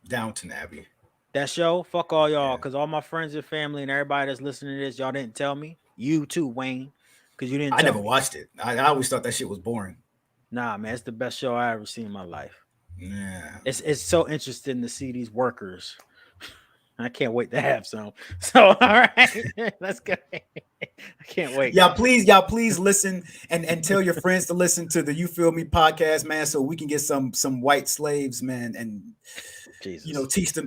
Downton Abbey. That show, fuck all y'all, Yeah, because all my friends and family and everybody that's listening to this, y'all didn't tell me. You too, Wayne, because you didn't I tell never me. watched it. I always thought that shit was boring. Nah, man, it's the best show I ever seen in my life. Yeah. It's so interesting to see these workers. I can't wait to have some. So all right, let's go. I can't wait. Y'all please listen and tell your friends to listen to the You Feel Me podcast, man, so we can get some white slaves, man, and Jesus.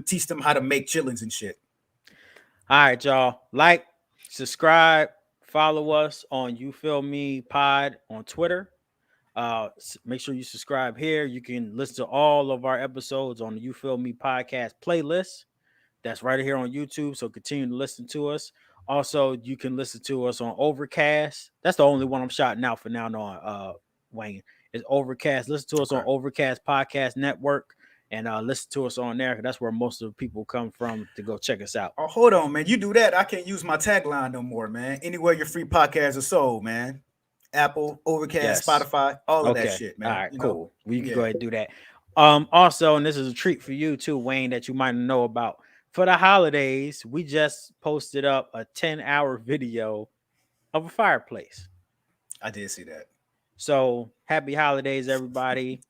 teach them how to make chillings and shit. All right, y'all. Like, subscribe, follow us on You Feel Me Pod on Twitter. Make sure you subscribe here. You can listen to all of our episodes on the You Feel Me podcast playlist. That's right here on YouTube. So continue to listen to us. Also, you can listen to us on Overcast. That's the only one I'm shouting out for now. No, Wayne is Overcast. Listen to us on Okay. Overcast Podcast Network and listen to us on there. That's where most of the people come from to go check us out. Oh, hold on, man. You do that, I can't use my tagline no more, man. Anywhere your free podcasts are sold, man. Apple, Overcast, Yes. Spotify, all of that Okay. shit, All man. right. Cool. Well, you can go Yeah. ahead and do that. Also, and this is a treat for you too, Wayne, that you might know about. For the holidays, we just posted up a 10-hour video of a fireplace. I did see that. So happy holidays, everybody.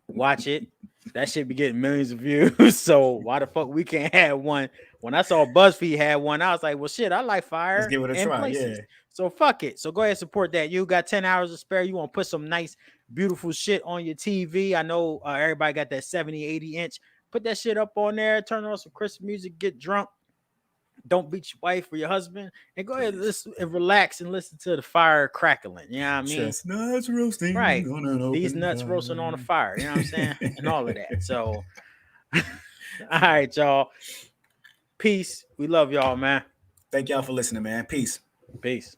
Watch it. That should be getting millions of views. So why the fuck we can't have one? When I saw BuzzFeed had one, I was like, well, shit, I like Let's fire give it a and try. places. Yeah. So fuck it. So go ahead and support that. You got 10 hours to spare. You want to put some nice, beautiful shit on your TV. I know everybody got that 70, 80 inch. Put that shit up on there. Turn on some Christmas music. Get drunk. don't beat your wife or your husband, and go ahead and listen and relax and listen to the fire crackling. You know what I mean? Chestnuts roasting Right. on an open These nuts fire. roasting on a fire. You know what I'm saying? And all of that. So, all right, y'all. Peace. We love y'all, man. Thank y'all for listening, man. Peace. Peace.